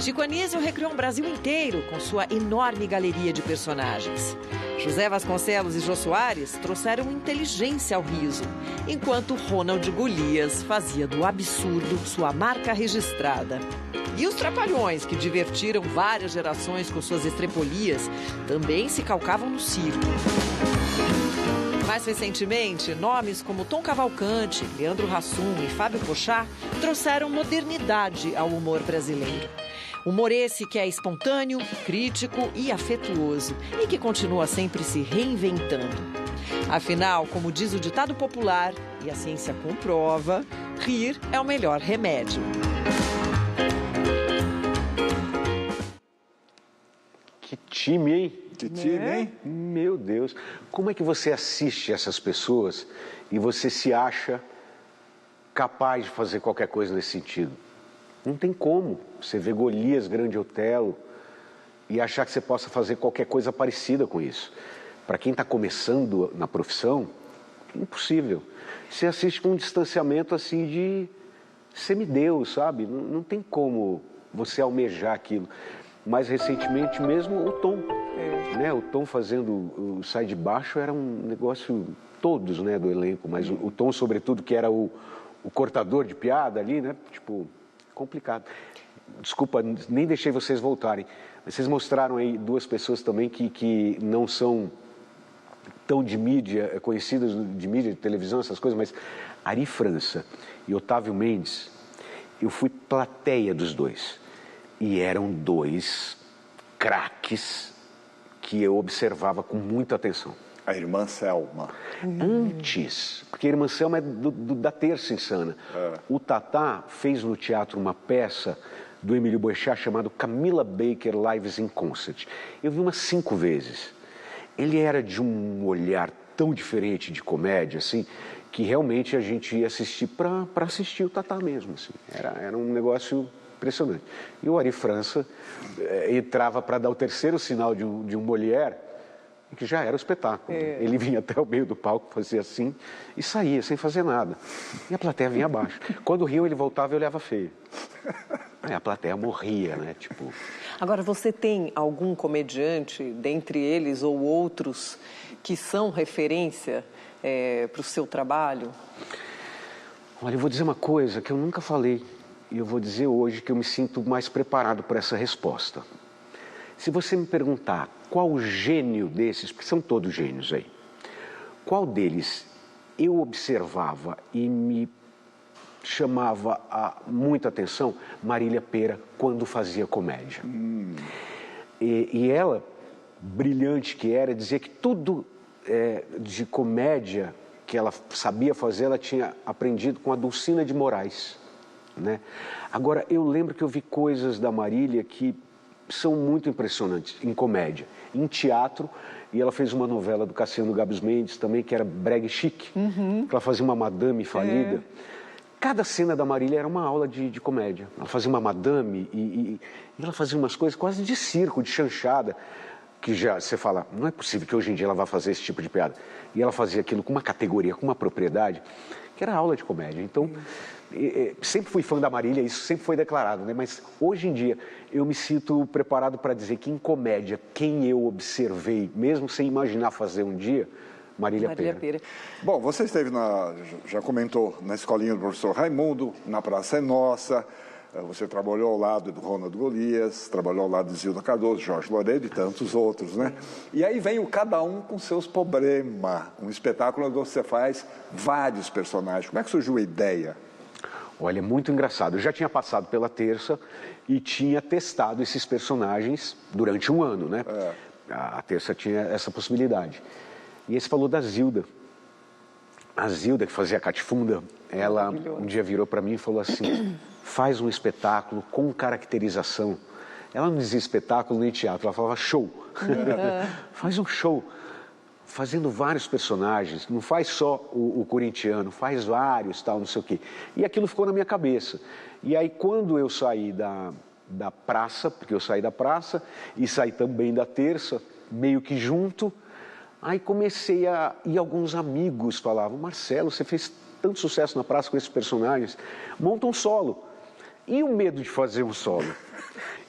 Chico Anísio recriou um Brasil inteiro com sua enorme galeria de personagens. José Vasconcelos e Jô Soares trouxeram inteligência ao riso, enquanto Ronald Golias fazia do absurdo sua marca registrada. E os Trapalhões, que divertiram várias gerações com suas estrepolias, também se calcavam no circo. Mais recentemente, nomes como Tom Cavalcante, Leandro Hassum e Fábio Porchat trouxeram modernidade ao humor brasileiro. Humor esse que é espontâneo, crítico e afetuoso e que continua sempre se reinventando. Afinal, como diz o ditado popular, e a ciência comprova, rir é o melhor remédio. Que time, hein? Que time, hein? Meu Deus. Como é que você assiste essas pessoas e você se acha capaz de fazer qualquer coisa nesse sentido? Não tem como. Você ver Golias, Grande Otelo e achar que você possa fazer qualquer coisa parecida com isso. Para quem está começando na profissão, impossível. Você assiste com um distanciamento assim de semideus, sabe? Não tem como você almejar aquilo. Mais recentemente mesmo, o Tom. Né? O Tom fazendo o Sai de Baixo era um negócio, todos, né, do elenco, mas o Tom, sobretudo, que era o cortador de piada ali, né? Tipo, complicado. Desculpa, nem deixei vocês voltarem. Mas vocês mostraram aí duas pessoas também que não são tão de mídia, conhecidas de mídia, de televisão, essas coisas, mas Ari França e Otávio Mendes, eu fui plateia dos dois. E eram dois craques que eu observava com muita atenção. A irmã Selma. Antes, porque a irmã Selma é da Terça Insana. O Tatá fez no teatro uma peça do Emílio Boechat chamado Camila Baker Lives in Concert. Eu vi umas 5 vezes. Ele era de um olhar tão diferente de comédia, assim, que realmente a gente ia assistir para assistir o Tatá mesmo. Assim. Era um negócio impressionante. E o Ari França entrava para dar o terceiro sinal de um Molière, que já era o espetáculo. Ele vinha até o meio do palco, fazia assim e saía sem fazer nada. E a plateia vinha abaixo. Quando riam, ele voltava e olhava feio. A plateia morria, né? Tipo... Agora, você tem algum comediante, dentre eles ou outros, que são referência para o seu trabalho? Olha, eu vou dizer uma coisa que eu nunca falei. E eu vou dizer hoje que eu me sinto mais preparado para essa resposta. Se você me perguntar qual gênio desses, porque são todos gênios aí, qual deles eu observava e me chamava muita atenção, Marília Pêra, quando fazia comédia. E ela, brilhante que era, dizia que tudo de comédia que ela sabia fazer, ela tinha aprendido com a Dulcina de Moraes. Né? Agora, eu lembro que eu vi coisas da Marília que são muito impressionantes em comédia, em teatro, e ela fez uma novela do Cassiano Gabos Mendes também, que era Brega e Chique, que ela fazia uma madame falida. Cada cena da Marília era uma aula de comédia. Ela fazia uma madame e ela fazia umas coisas quase de circo, de chanchada, que já você fala, não é possível que hoje em dia ela vá fazer esse tipo de piada. E ela fazia aquilo com uma categoria, com uma propriedade, que era aula de comédia. Então, sempre fui fã da Marília, isso sempre foi declarado, né? Mas hoje em dia eu me sinto preparado para dizer que em comédia, quem eu observei, mesmo sem imaginar fazer um dia, Marília Pêra. Bom, você esteve já comentou, na escolinha do professor Raimundo, na Praça é Nossa, você trabalhou ao lado do Ronald Golias, trabalhou ao lado de Zilda Cardoso, Jorge Loureiro e tantos outros, né? E aí vem o Cada Um com Seus Problemas, um espetáculo onde você faz vários personagens. Como é que surgiu a ideia? Olha, muito engraçado. Eu já tinha passado pela Terça e tinha testado esses personagens durante um ano, né? A Terça tinha essa possibilidade. E esse falou da Zilda. A Zilda, que fazia a Catifunda, ela um dia virou para mim e falou assim, faz um espetáculo com caracterização. Ela não dizia espetáculo nem teatro, ela falava show. Faz um show, fazendo vários personagens, não faz só o corintiano, faz vários, tal, não sei o quê. E aquilo ficou na minha cabeça. E aí, quando eu saí da praça, porque eu saí da praça e saí também da Terça, meio que junto, aí comecei e alguns amigos falavam, Marcelo, você fez tanto sucesso na praça com esses personagens, monta um solo. E o medo de fazer um solo?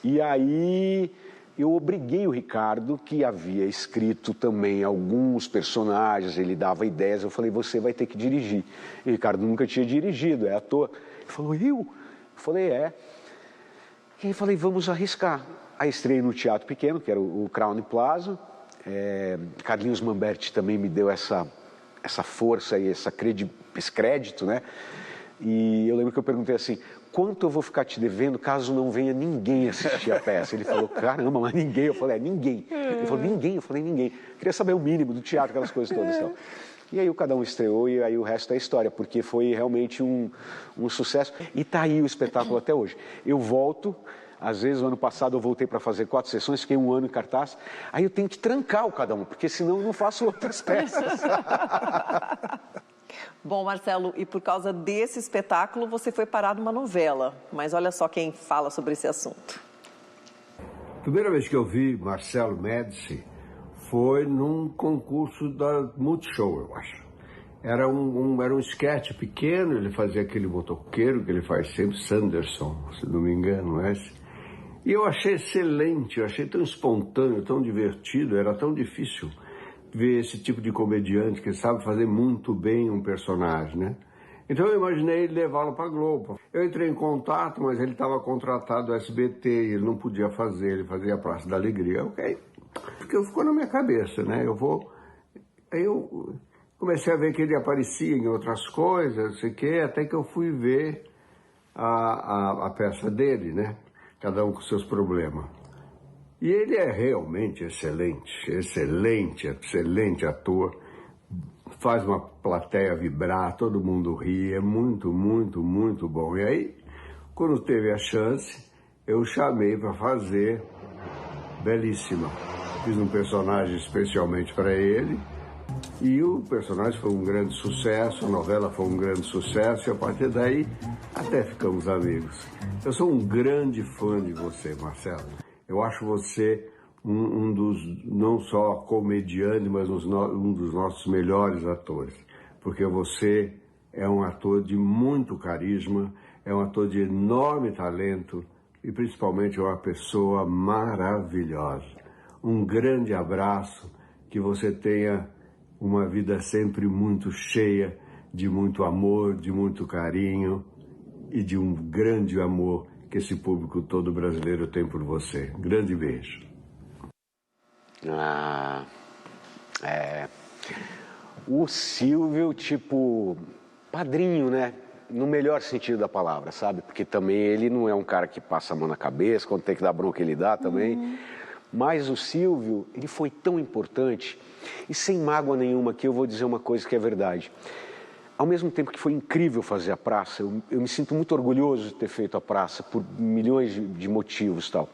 E aí eu obriguei o Ricardo, que havia escrito também alguns personagens, ele dava ideias, eu falei, você vai ter que dirigir. E o Ricardo nunca tinha dirigido, é ator. Ele falou, eu? Eu falei, é. E aí falei, vamos arriscar. Aí estreiei no Teatro Pequeno, que era o Crown Plaza. Carlinhos Mamberti também me deu essa força e esse crédito, né? E eu lembro que eu perguntei assim, quanto eu vou ficar te devendo caso não venha ninguém assistir a peça? Ele falou, caramba, mas ninguém. Eu falei, ninguém. Ele falou, ninguém? Eu falei, ninguém. Queria saber o mínimo do teatro, aquelas coisas todas. Então. E aí o Cada Um estreou e aí o resto é história, porque foi realmente um sucesso. E está aí o espetáculo até hoje. Eu volto, às vezes o ano passado eu voltei para fazer 4 sessões, fiquei 1 ano em cartaz, aí eu tenho que trancar o Cada Um, porque senão eu não faço outras peças. Bom, Marcelo, e por causa desse espetáculo você foi parar numa novela, mas olha só quem fala sobre esse assunto. Primeira vez que eu vi Marcelo Médici foi num concurso da Multishow, eu acho. Era um sketch pequeno, ele fazia aquele motoqueiro que ele faz sempre, Sanderson, se não me engano, é esse. E eu achei excelente, eu achei tão espontâneo, tão divertido, era tão difícil ver esse tipo de comediante que sabe fazer muito bem um personagem, né? Então eu imaginei levá-lo para a Globo. Eu entrei em contato, mas ele estava contratado do SBT e ele não podia fazer, ele fazia a Praça da Alegria. Ok, porque ficou na minha cabeça, né? Aí eu comecei a ver que ele aparecia em outras coisas, não sei o quê, até que eu fui ver a peça dele, né? Cada um com seus problemas. E ele é realmente excelente ator. Faz uma plateia vibrar, todo mundo ri, é muito, muito, muito bom. E aí, quando teve a chance, eu o chamei para fazer Belíssima. Fiz um personagem especialmente para ele. E o personagem foi um grande sucesso, a novela foi um grande sucesso, e a partir daí até ficamos amigos. Eu sou um grande fã de você, Marcelo. Eu acho você um dos, não só comediante, mas um dos nossos melhores atores. Porque você é um ator de muito carisma, é um ator de enorme talento e principalmente é uma pessoa maravilhosa. Um grande abraço, que você tenha uma vida sempre muito cheia de muito amor, de muito carinho e de um grande amor que esse público todo brasileiro tem por você. Grande beijo. O Silvio, tipo, padrinho, né? No melhor sentido da palavra, sabe? Porque também ele não é um cara que passa a mão na cabeça, quando tem que dar bronca ele dá também. Mas o Silvio, ele foi tão importante, e sem mágoa nenhuma, que eu vou dizer uma coisa que é verdade. Ao mesmo tempo que foi incrível fazer a praça, eu me sinto muito orgulhoso de ter feito a praça por milhões de motivos e tal.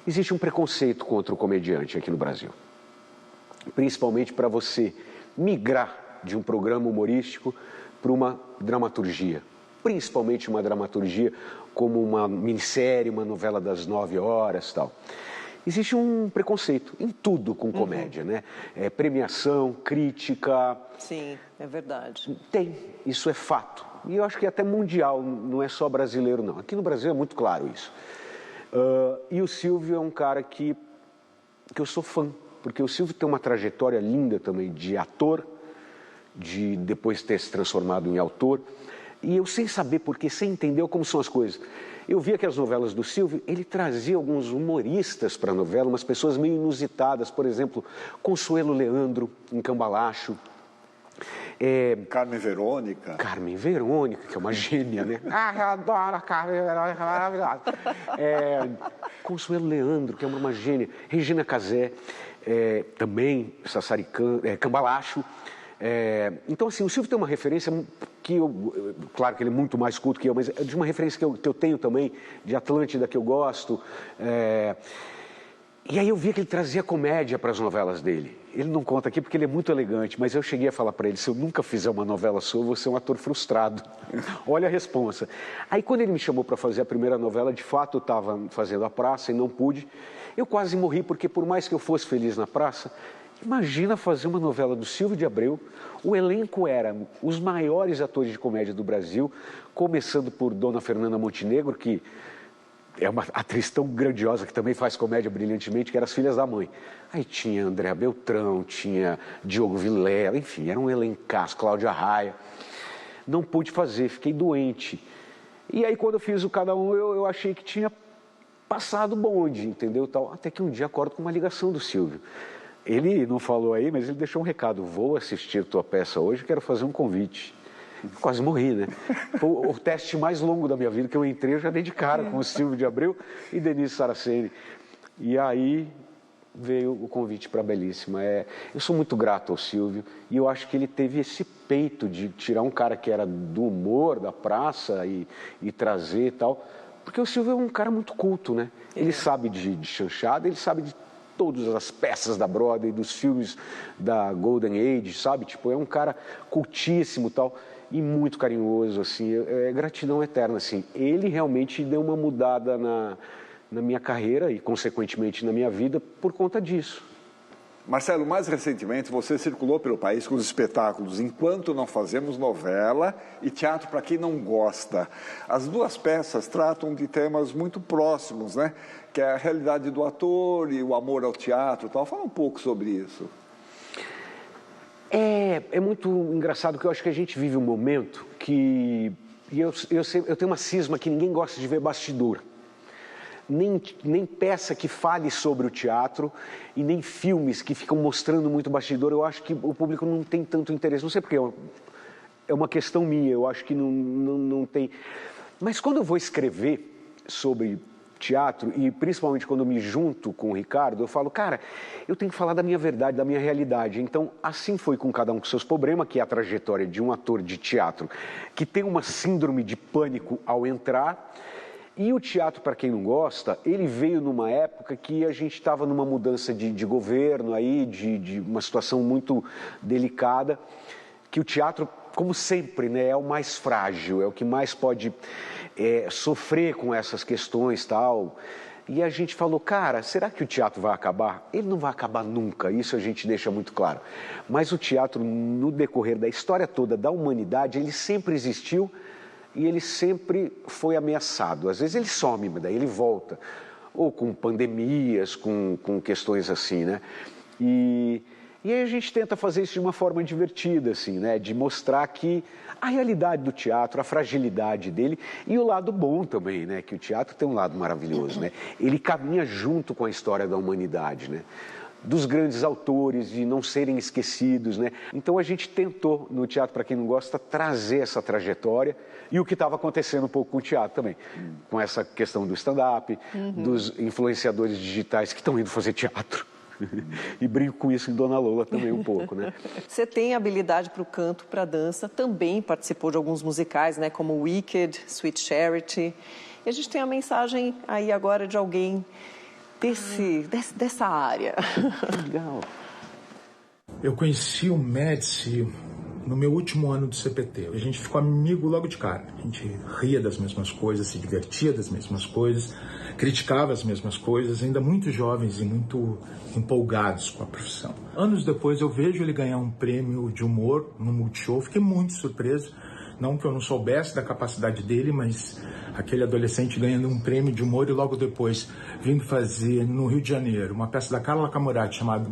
Existe um preconceito contra o comediante aqui no Brasil. Principalmente para você migrar de um programa humorístico para uma dramaturgia. Principalmente uma dramaturgia como uma minissérie, uma novela das 9 horas e tal. Existe um preconceito em tudo com comédia, né? Premiação, crítica... Sim, é verdade. Tem, isso é fato. E eu acho que é até mundial, não é só brasileiro, não. Aqui no Brasil é muito claro isso. E o Silvio é um cara que eu sou fã, porque o Silvio tem uma trajetória linda também de ator, de depois ter se transformado em autor. E eu, sem saber porquê, sem entender como são as coisas, eu via que as novelas do Silvio, ele trazia alguns humoristas para a novela, umas pessoas meio inusitadas, por exemplo, Consuelo Leandro, em Cambalacho. Carmen Verônica. Carmen Verônica, que é uma gênia, né? Eu adoro a Carmen Verônica, maravilhosa. Consuelo Leandro, que é uma gênia. Regina Casé, também, Cambalacho. Então, assim, o Silvio tem uma referência que claro que ele é muito mais culto que eu, mas é de uma referência que eu tenho também, de Atlântida, que eu gosto. E aí eu via que ele trazia comédia para as novelas dele. Ele não conta aqui porque ele é muito elegante, mas eu cheguei a falar para ele, se eu nunca fizer uma novela sua, você é um ator frustrado. Olha a responsa. Aí quando ele me chamou para fazer a primeira novela, de fato eu estava fazendo a praça e não pude. Eu quase morri, porque por mais que eu fosse feliz na praça, imagina fazer uma novela do Silvio de Abreu. O elenco era os maiores atores de comédia do Brasil, começando por Dona Fernanda Montenegro, que é uma atriz tão grandiosa que também faz comédia brilhantemente, que era As Filhas da Mãe. Aí tinha Andréa Beltrão, tinha Diogo Vilela, enfim, era um elencaço, Cláudia Raia. Não pude fazer, fiquei doente. E aí quando eu fiz o Cada Um, eu achei que tinha passado o bonde, entendeu? Tal. Até que um dia acordo com uma ligação do Silvio. Ele não falou aí, mas ele deixou um recado. Vou assistir tua peça hoje, quero fazer um convite. Quase morri, né? Foi o teste mais longo da minha vida, que eu entrei, eu já dei de cara com o Silvio de Abreu e Denise Saraceni. E aí veio o convite para a Belíssima. Eu sou muito grato ao Silvio e eu acho que ele teve esse peito de tirar um cara que era do humor, da praça e trazer e tal. Porque o Silvio é um cara muito culto, né? Ele sabe de chanchada, ele sabe de todas as peças da Broadway, dos filmes da Golden Age, sabe? Tipo, é um cara cultíssimo e tal, e muito carinhoso, assim, é gratidão eterna, assim. Ele realmente deu uma mudada na minha carreira e, consequentemente, na minha vida por conta disso. Marcelo, mais recentemente você circulou pelo país com os espetáculos Enquanto Não Fazemos Novela e Teatro para Quem Não Gosta. As duas peças tratam de temas muito próximos, né? Que é a realidade do ator e o amor ao teatro e tal. Fala um pouco sobre isso. É muito engraçado, que eu acho que a gente vive um momento que... Eu tenho uma cisma que ninguém gosta de ver bastidor. Nem peça que fale sobre o teatro e nem filmes que ficam mostrando muito bastidor. Eu acho que o público não tem tanto interesse. Não sei porquê, é uma questão minha, eu acho que não tem. Mas quando eu vou escrever sobre teatro, e principalmente quando eu me junto com o Ricardo, eu falo, cara, eu tenho que falar da minha verdade, da minha realidade. Então, assim foi com Cada Um com Seus Problemas, que é a trajetória de um ator de teatro que tem uma síndrome de pânico ao entrar. E o Teatro para Quem Não Gosta, ele veio numa época que a gente estava numa mudança de governo aí, de uma situação muito delicada, que o teatro, como sempre, né, é o mais frágil, é o que mais pode sofrer com essas questões e tal. E a gente falou, cara, será que o teatro vai acabar? Ele não vai acabar nunca, isso a gente deixa muito claro. Mas o teatro, no decorrer da história toda da humanidade, ele sempre existiu. E ele sempre foi ameaçado. Às vezes ele some, mas daí ele volta. Ou com pandemias, com questões assim, né? E aí a gente tenta fazer isso de uma forma divertida, assim, né? De mostrar que a realidade do teatro, a fragilidade dele e o lado bom também, né? Que o teatro tem um lado maravilhoso, né? Ele caminha junto com a história da humanidade, né? Dos grandes autores, de não serem esquecidos, né? Então a gente tentou, no Teatro para Quem Não Gosta, trazer essa trajetória e o que estava acontecendo um pouco com o teatro também, com essa questão do stand-up, dos influenciadores digitais que estão indo fazer teatro. E brinco com isso em Dona Lola também um pouco, né? Você tem habilidade para o canto, para a dança, também participou de alguns musicais, né? Como Wicked, Sweet Charity. E a gente tem a mensagem aí agora de alguém dessa área. Legal. Eu conheci o Médici no meu último ano do CPT. A gente ficou amigo logo de cara. A gente ria das mesmas coisas, se divertia das mesmas coisas, criticava as mesmas coisas, ainda muito jovens e muito empolgados com a profissão. Anos depois eu vejo ele ganhar um prêmio de humor no Multishow. Fiquei muito surpreso. Não que eu não soubesse da capacidade dele, mas aquele adolescente ganhando um prêmio de humor e logo depois vindo fazer no Rio de Janeiro uma peça da Carla Camurati chamada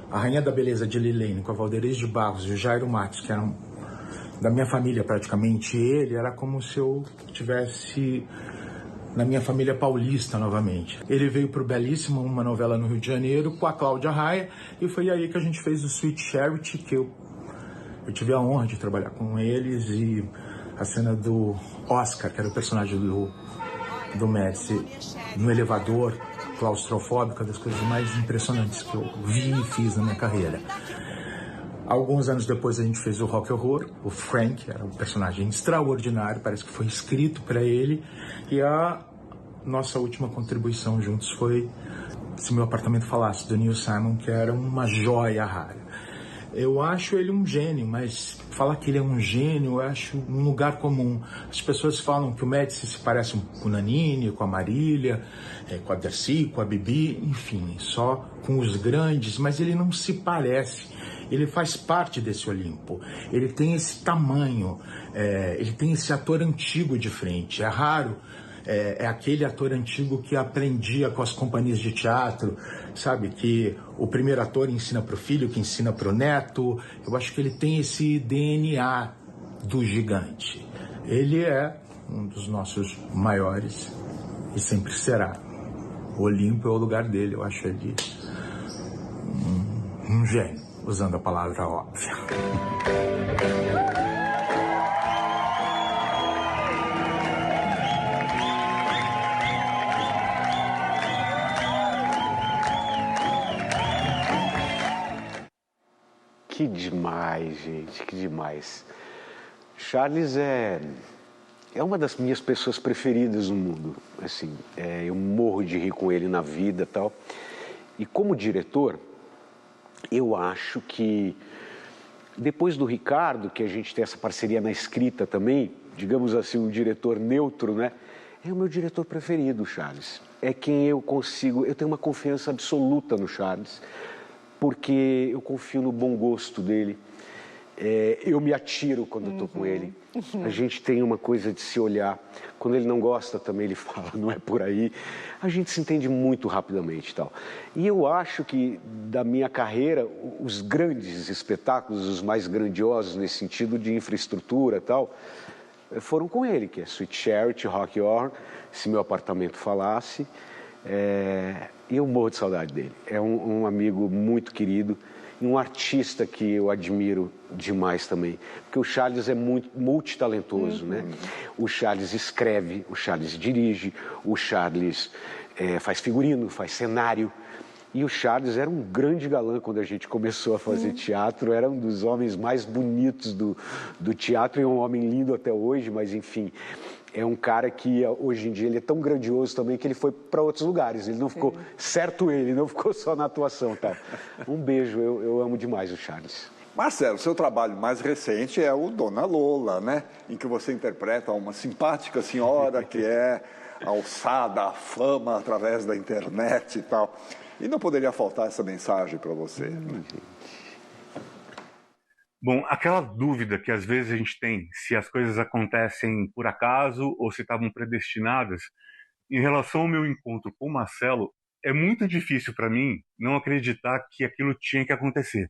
A Rainha da Beleza de Lilene, com a Valderez de Barros e o Jairo Matos, que eram da minha família praticamente. Ele era como se eu tivesse na minha família paulista novamente. Ele veio para o Belíssima, uma novela no Rio de Janeiro, com a Cláudia Raia, e foi aí que a gente fez o Sweet Charity, que eu tive a honra de trabalhar com eles, e a cena do Oscar, que era o personagem do Médici, no elevador, claustrofóbica, das coisas mais impressionantes que eu vi e fiz na minha carreira. Alguns anos depois a gente fez o Rock Horror, o Frank, era um personagem extraordinário, parece que foi escrito para ele, e a nossa última contribuição juntos foi Se Meu Apartamento Falasse, do Neil Simon, que era uma joia rara. Eu acho ele um gênio, mas falar que ele é um gênio, eu acho um lugar comum. As pessoas falam que o Médici se parece com o Nanini, com a Marília, com a Dercy, com a Bibi, enfim, só com os grandes, mas ele não se parece. Ele faz parte desse Olimpo, ele tem esse tamanho, ele tem esse ator antigo de frente. É raro, é aquele ator antigo que aprendia com as companhias de teatro, sabe? Que o primeiro ator ensina para o filho, que ensina para o neto. Eu acho que ele tem esse DNA do gigante. Ele é um dos nossos maiores e sempre será. O Olimpo é o lugar dele, eu acho ele um gênio, usando a palavra óbvia. demais, gente, que demais. Charles é uma das minhas pessoas preferidas no mundo, assim, eu morro de rir com ele na vida e tal. E como diretor, eu acho que depois do Ricardo, que a gente tem essa parceria na escrita também, digamos assim, um diretor neutro, né? É o meu diretor preferido, Charles. É quem eu tenho uma confiança absoluta no Charles, porque eu confio no bom gosto dele. Eu me atiro quando estou com ele. A gente tem uma coisa de se olhar. Quando ele não gosta também, ele fala, não é por aí. A gente se entende muito rapidamente e tal. E eu acho que, da minha carreira, os grandes espetáculos, os mais grandiosos nesse sentido de infraestrutura e tal, foram com ele, que é Sweet Charity, Rock Horror, Se Meu Apartamento Falasse. E eu morro de saudade dele. É um amigo muito querido. Um artista que eu admiro demais também, porque o Charles é muito multitalentoso, né? O Charles escreve, o Charles dirige, o Charles faz figurino, faz cenário. E o Charles era um grande galã quando a gente começou a fazer teatro, era um dos homens mais bonitos do teatro e um homem lindo até hoje, mas enfim... É um cara que hoje em dia ele é tão grandioso também que ele foi para outros lugares. Ele não ficou, ele não ficou só na atuação, tá? Um beijo, eu amo demais o Charles. Marcelo, seu trabalho mais recente é o Dona Lola, né? Em que você interpreta uma simpática senhora que é alçada à fama através da internet e tal. E não poderia faltar essa mensagem para você. Bom, aquela dúvida que às vezes a gente tem se as coisas acontecem por acaso ou se estavam predestinadas, em relação ao meu encontro com o Marcelo, é muito difícil para mim não acreditar que aquilo tinha que acontecer,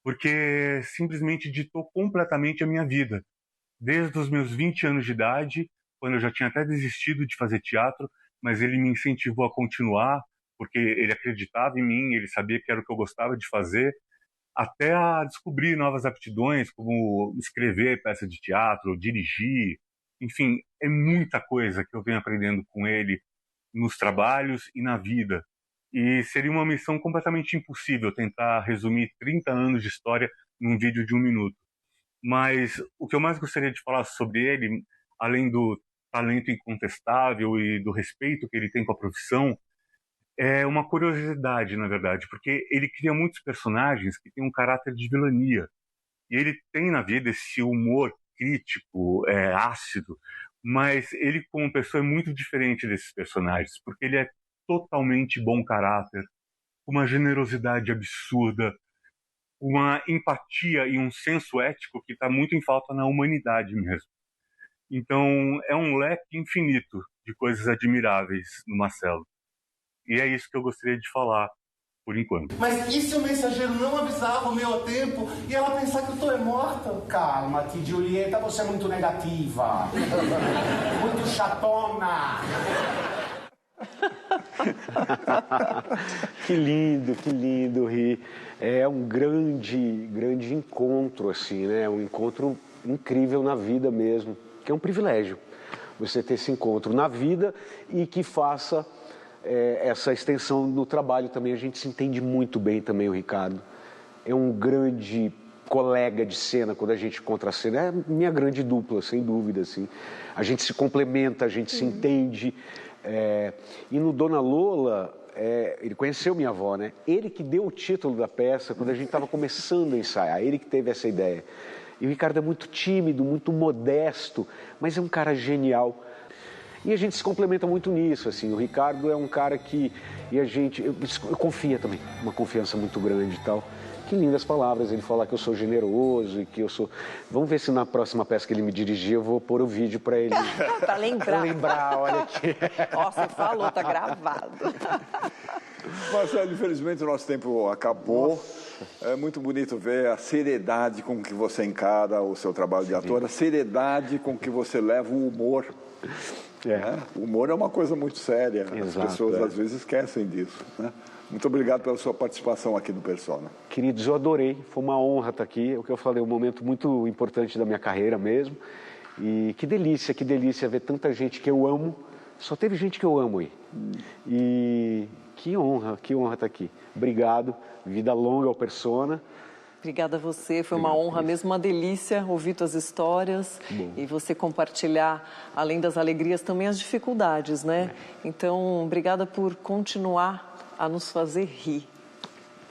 porque simplesmente ditou completamente a minha vida. Desde os meus 20 anos de idade, quando eu já tinha até desistido de fazer teatro, mas ele me incentivou a continuar, porque ele acreditava em mim, ele sabia que era o que eu gostava de fazer, até a descobrir novas aptidões, como escrever peça de teatro, dirigir, enfim, é muita coisa que eu venho aprendendo com ele nos trabalhos e na vida. E seria uma missão completamente impossível tentar resumir 30 anos de história num vídeo de 1 minuto. Mas o que eu mais gostaria de falar sobre ele, além do talento incontestável e do respeito que ele tem com a profissão, é uma curiosidade, na verdade, porque ele cria muitos personagens que têm um caráter de vilania. E ele tem na vida esse humor crítico, ácido, mas ele como pessoa é muito diferente desses personagens, porque ele é totalmente bom caráter, uma generosidade absurda, uma empatia e um senso ético que está muito em falta na humanidade mesmo. Então, é um leque infinito de coisas admiráveis no Marcelo. E é isso que eu gostaria de falar, por enquanto. Mas e se o mensageiro não avisava o meu a tempo e ela pensar que eu tô morta? Calma-te, Julieta, você é muito negativa. Muito chatona. Que lindo, Ri. É um grande encontro, assim, né? Um encontro incrível na vida mesmo, que é um privilégio você ter esse encontro na vida e que faça essa extensão no trabalho também. A gente se entende muito bem também, o Ricardo. É um grande colega de cena quando a gente contracena. É minha grande dupla, sem dúvida, assim. A gente se complementa, a gente se entende. E no Dona Lola, ele conheceu minha avó, né? Ele que deu o título da peça quando a gente estava começando a ensaiar, ele que teve essa ideia. E o Ricardo é muito tímido, muito modesto, mas é um cara genial. E a gente se complementa muito nisso, assim. O Ricardo é um cara que... E a gente... Eu confio também, uma confiança muito grande e tal. Que lindas palavras, ele falar que eu sou generoso e que eu sou... Vamos ver se na próxima peça que ele me dirigir eu vou pôr o vídeo para ele... Para lembrar. Pra lembrar, olha aqui. Ó, você falou, tá gravado. Marcelo, infelizmente o nosso tempo acabou. Nossa. É muito bonito ver a seriedade com que você encara o seu trabalho de ator, a seriedade com que você leva o humor. O humor é uma coisa muito séria. Exato, as pessoas às vezes esquecem disso, né? Muito obrigado pela sua participação aqui no Persona. Queridos, eu adorei, foi uma honra estar aqui. O que eu falei, um momento muito importante da minha carreira mesmo. E que delícia ver tanta gente que eu amo. Só teve gente que eu amo aí. E que honra estar aqui. Obrigado, vida longa ao Persona. Obrigada a você, foi uma honra mesmo, uma delícia ouvir tuas histórias e você compartilhar, além das alegrias, também as dificuldades, né? Então, obrigada por continuar a nos fazer rir.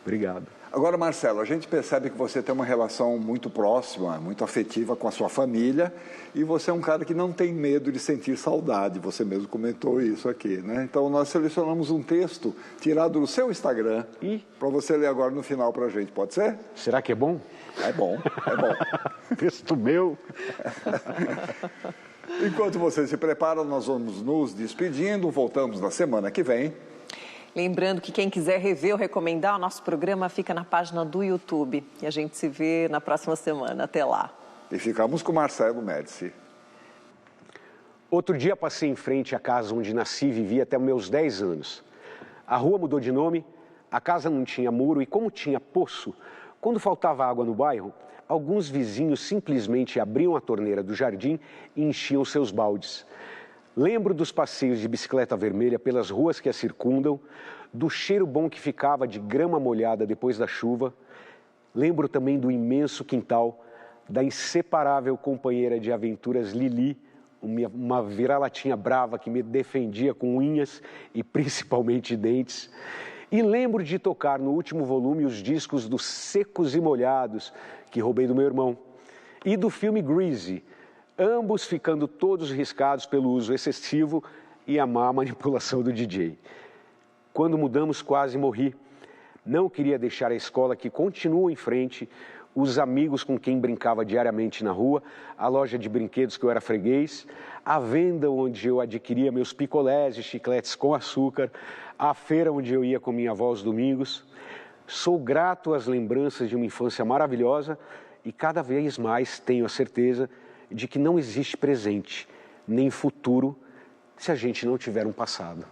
Obrigado. Agora, Marcelo, a gente percebe que você tem uma relação muito próxima, muito afetiva com a sua família e você é um cara que não tem medo de sentir saudade, você mesmo comentou isso aqui, né? Então, nós selecionamos um texto tirado do seu Instagram para você ler agora no final para a gente, pode ser? Será que é bom? É bom, é bom. Texto meu. Enquanto você se prepara, nós vamos nos despedindo, voltamos na semana que vem. Lembrando que quem quiser rever ou recomendar, o nosso programa fica na página do YouTube. E a gente se vê na próxima semana. Até lá. E ficamos com Marcelo Médici. Outro dia passei em frente à casa onde nasci e vivi até meus 10 anos. A rua mudou de nome, a casa não tinha muro e como tinha poço, quando faltava água no bairro, alguns vizinhos simplesmente abriam a torneira do jardim e enchiam seus baldes. Lembro dos passeios de bicicleta vermelha pelas ruas que a circundam, do cheiro bom que ficava de grama molhada depois da chuva. Lembro também do imenso quintal, da inseparável companheira de aventuras Lili, uma vira-latinha brava que me defendia com unhas e principalmente dentes. E lembro de tocar no último volume os discos dos Secos e Molhados, que roubei do meu irmão, e do filme Greasy, ambos ficando todos riscados pelo uso excessivo e a má manipulação do DJ. Quando mudamos, quase morri. Não queria deixar a escola que continua em frente, os amigos com quem brincava diariamente na rua, a loja de brinquedos que eu era freguês, a venda onde eu adquiria meus picolés e chicletes com açúcar, a feira onde eu ia com minha avó aos domingos. Sou grato às lembranças de uma infância maravilhosa e cada vez mais tenho a certeza de que não existe presente, nem futuro, se a gente não tiver um passado.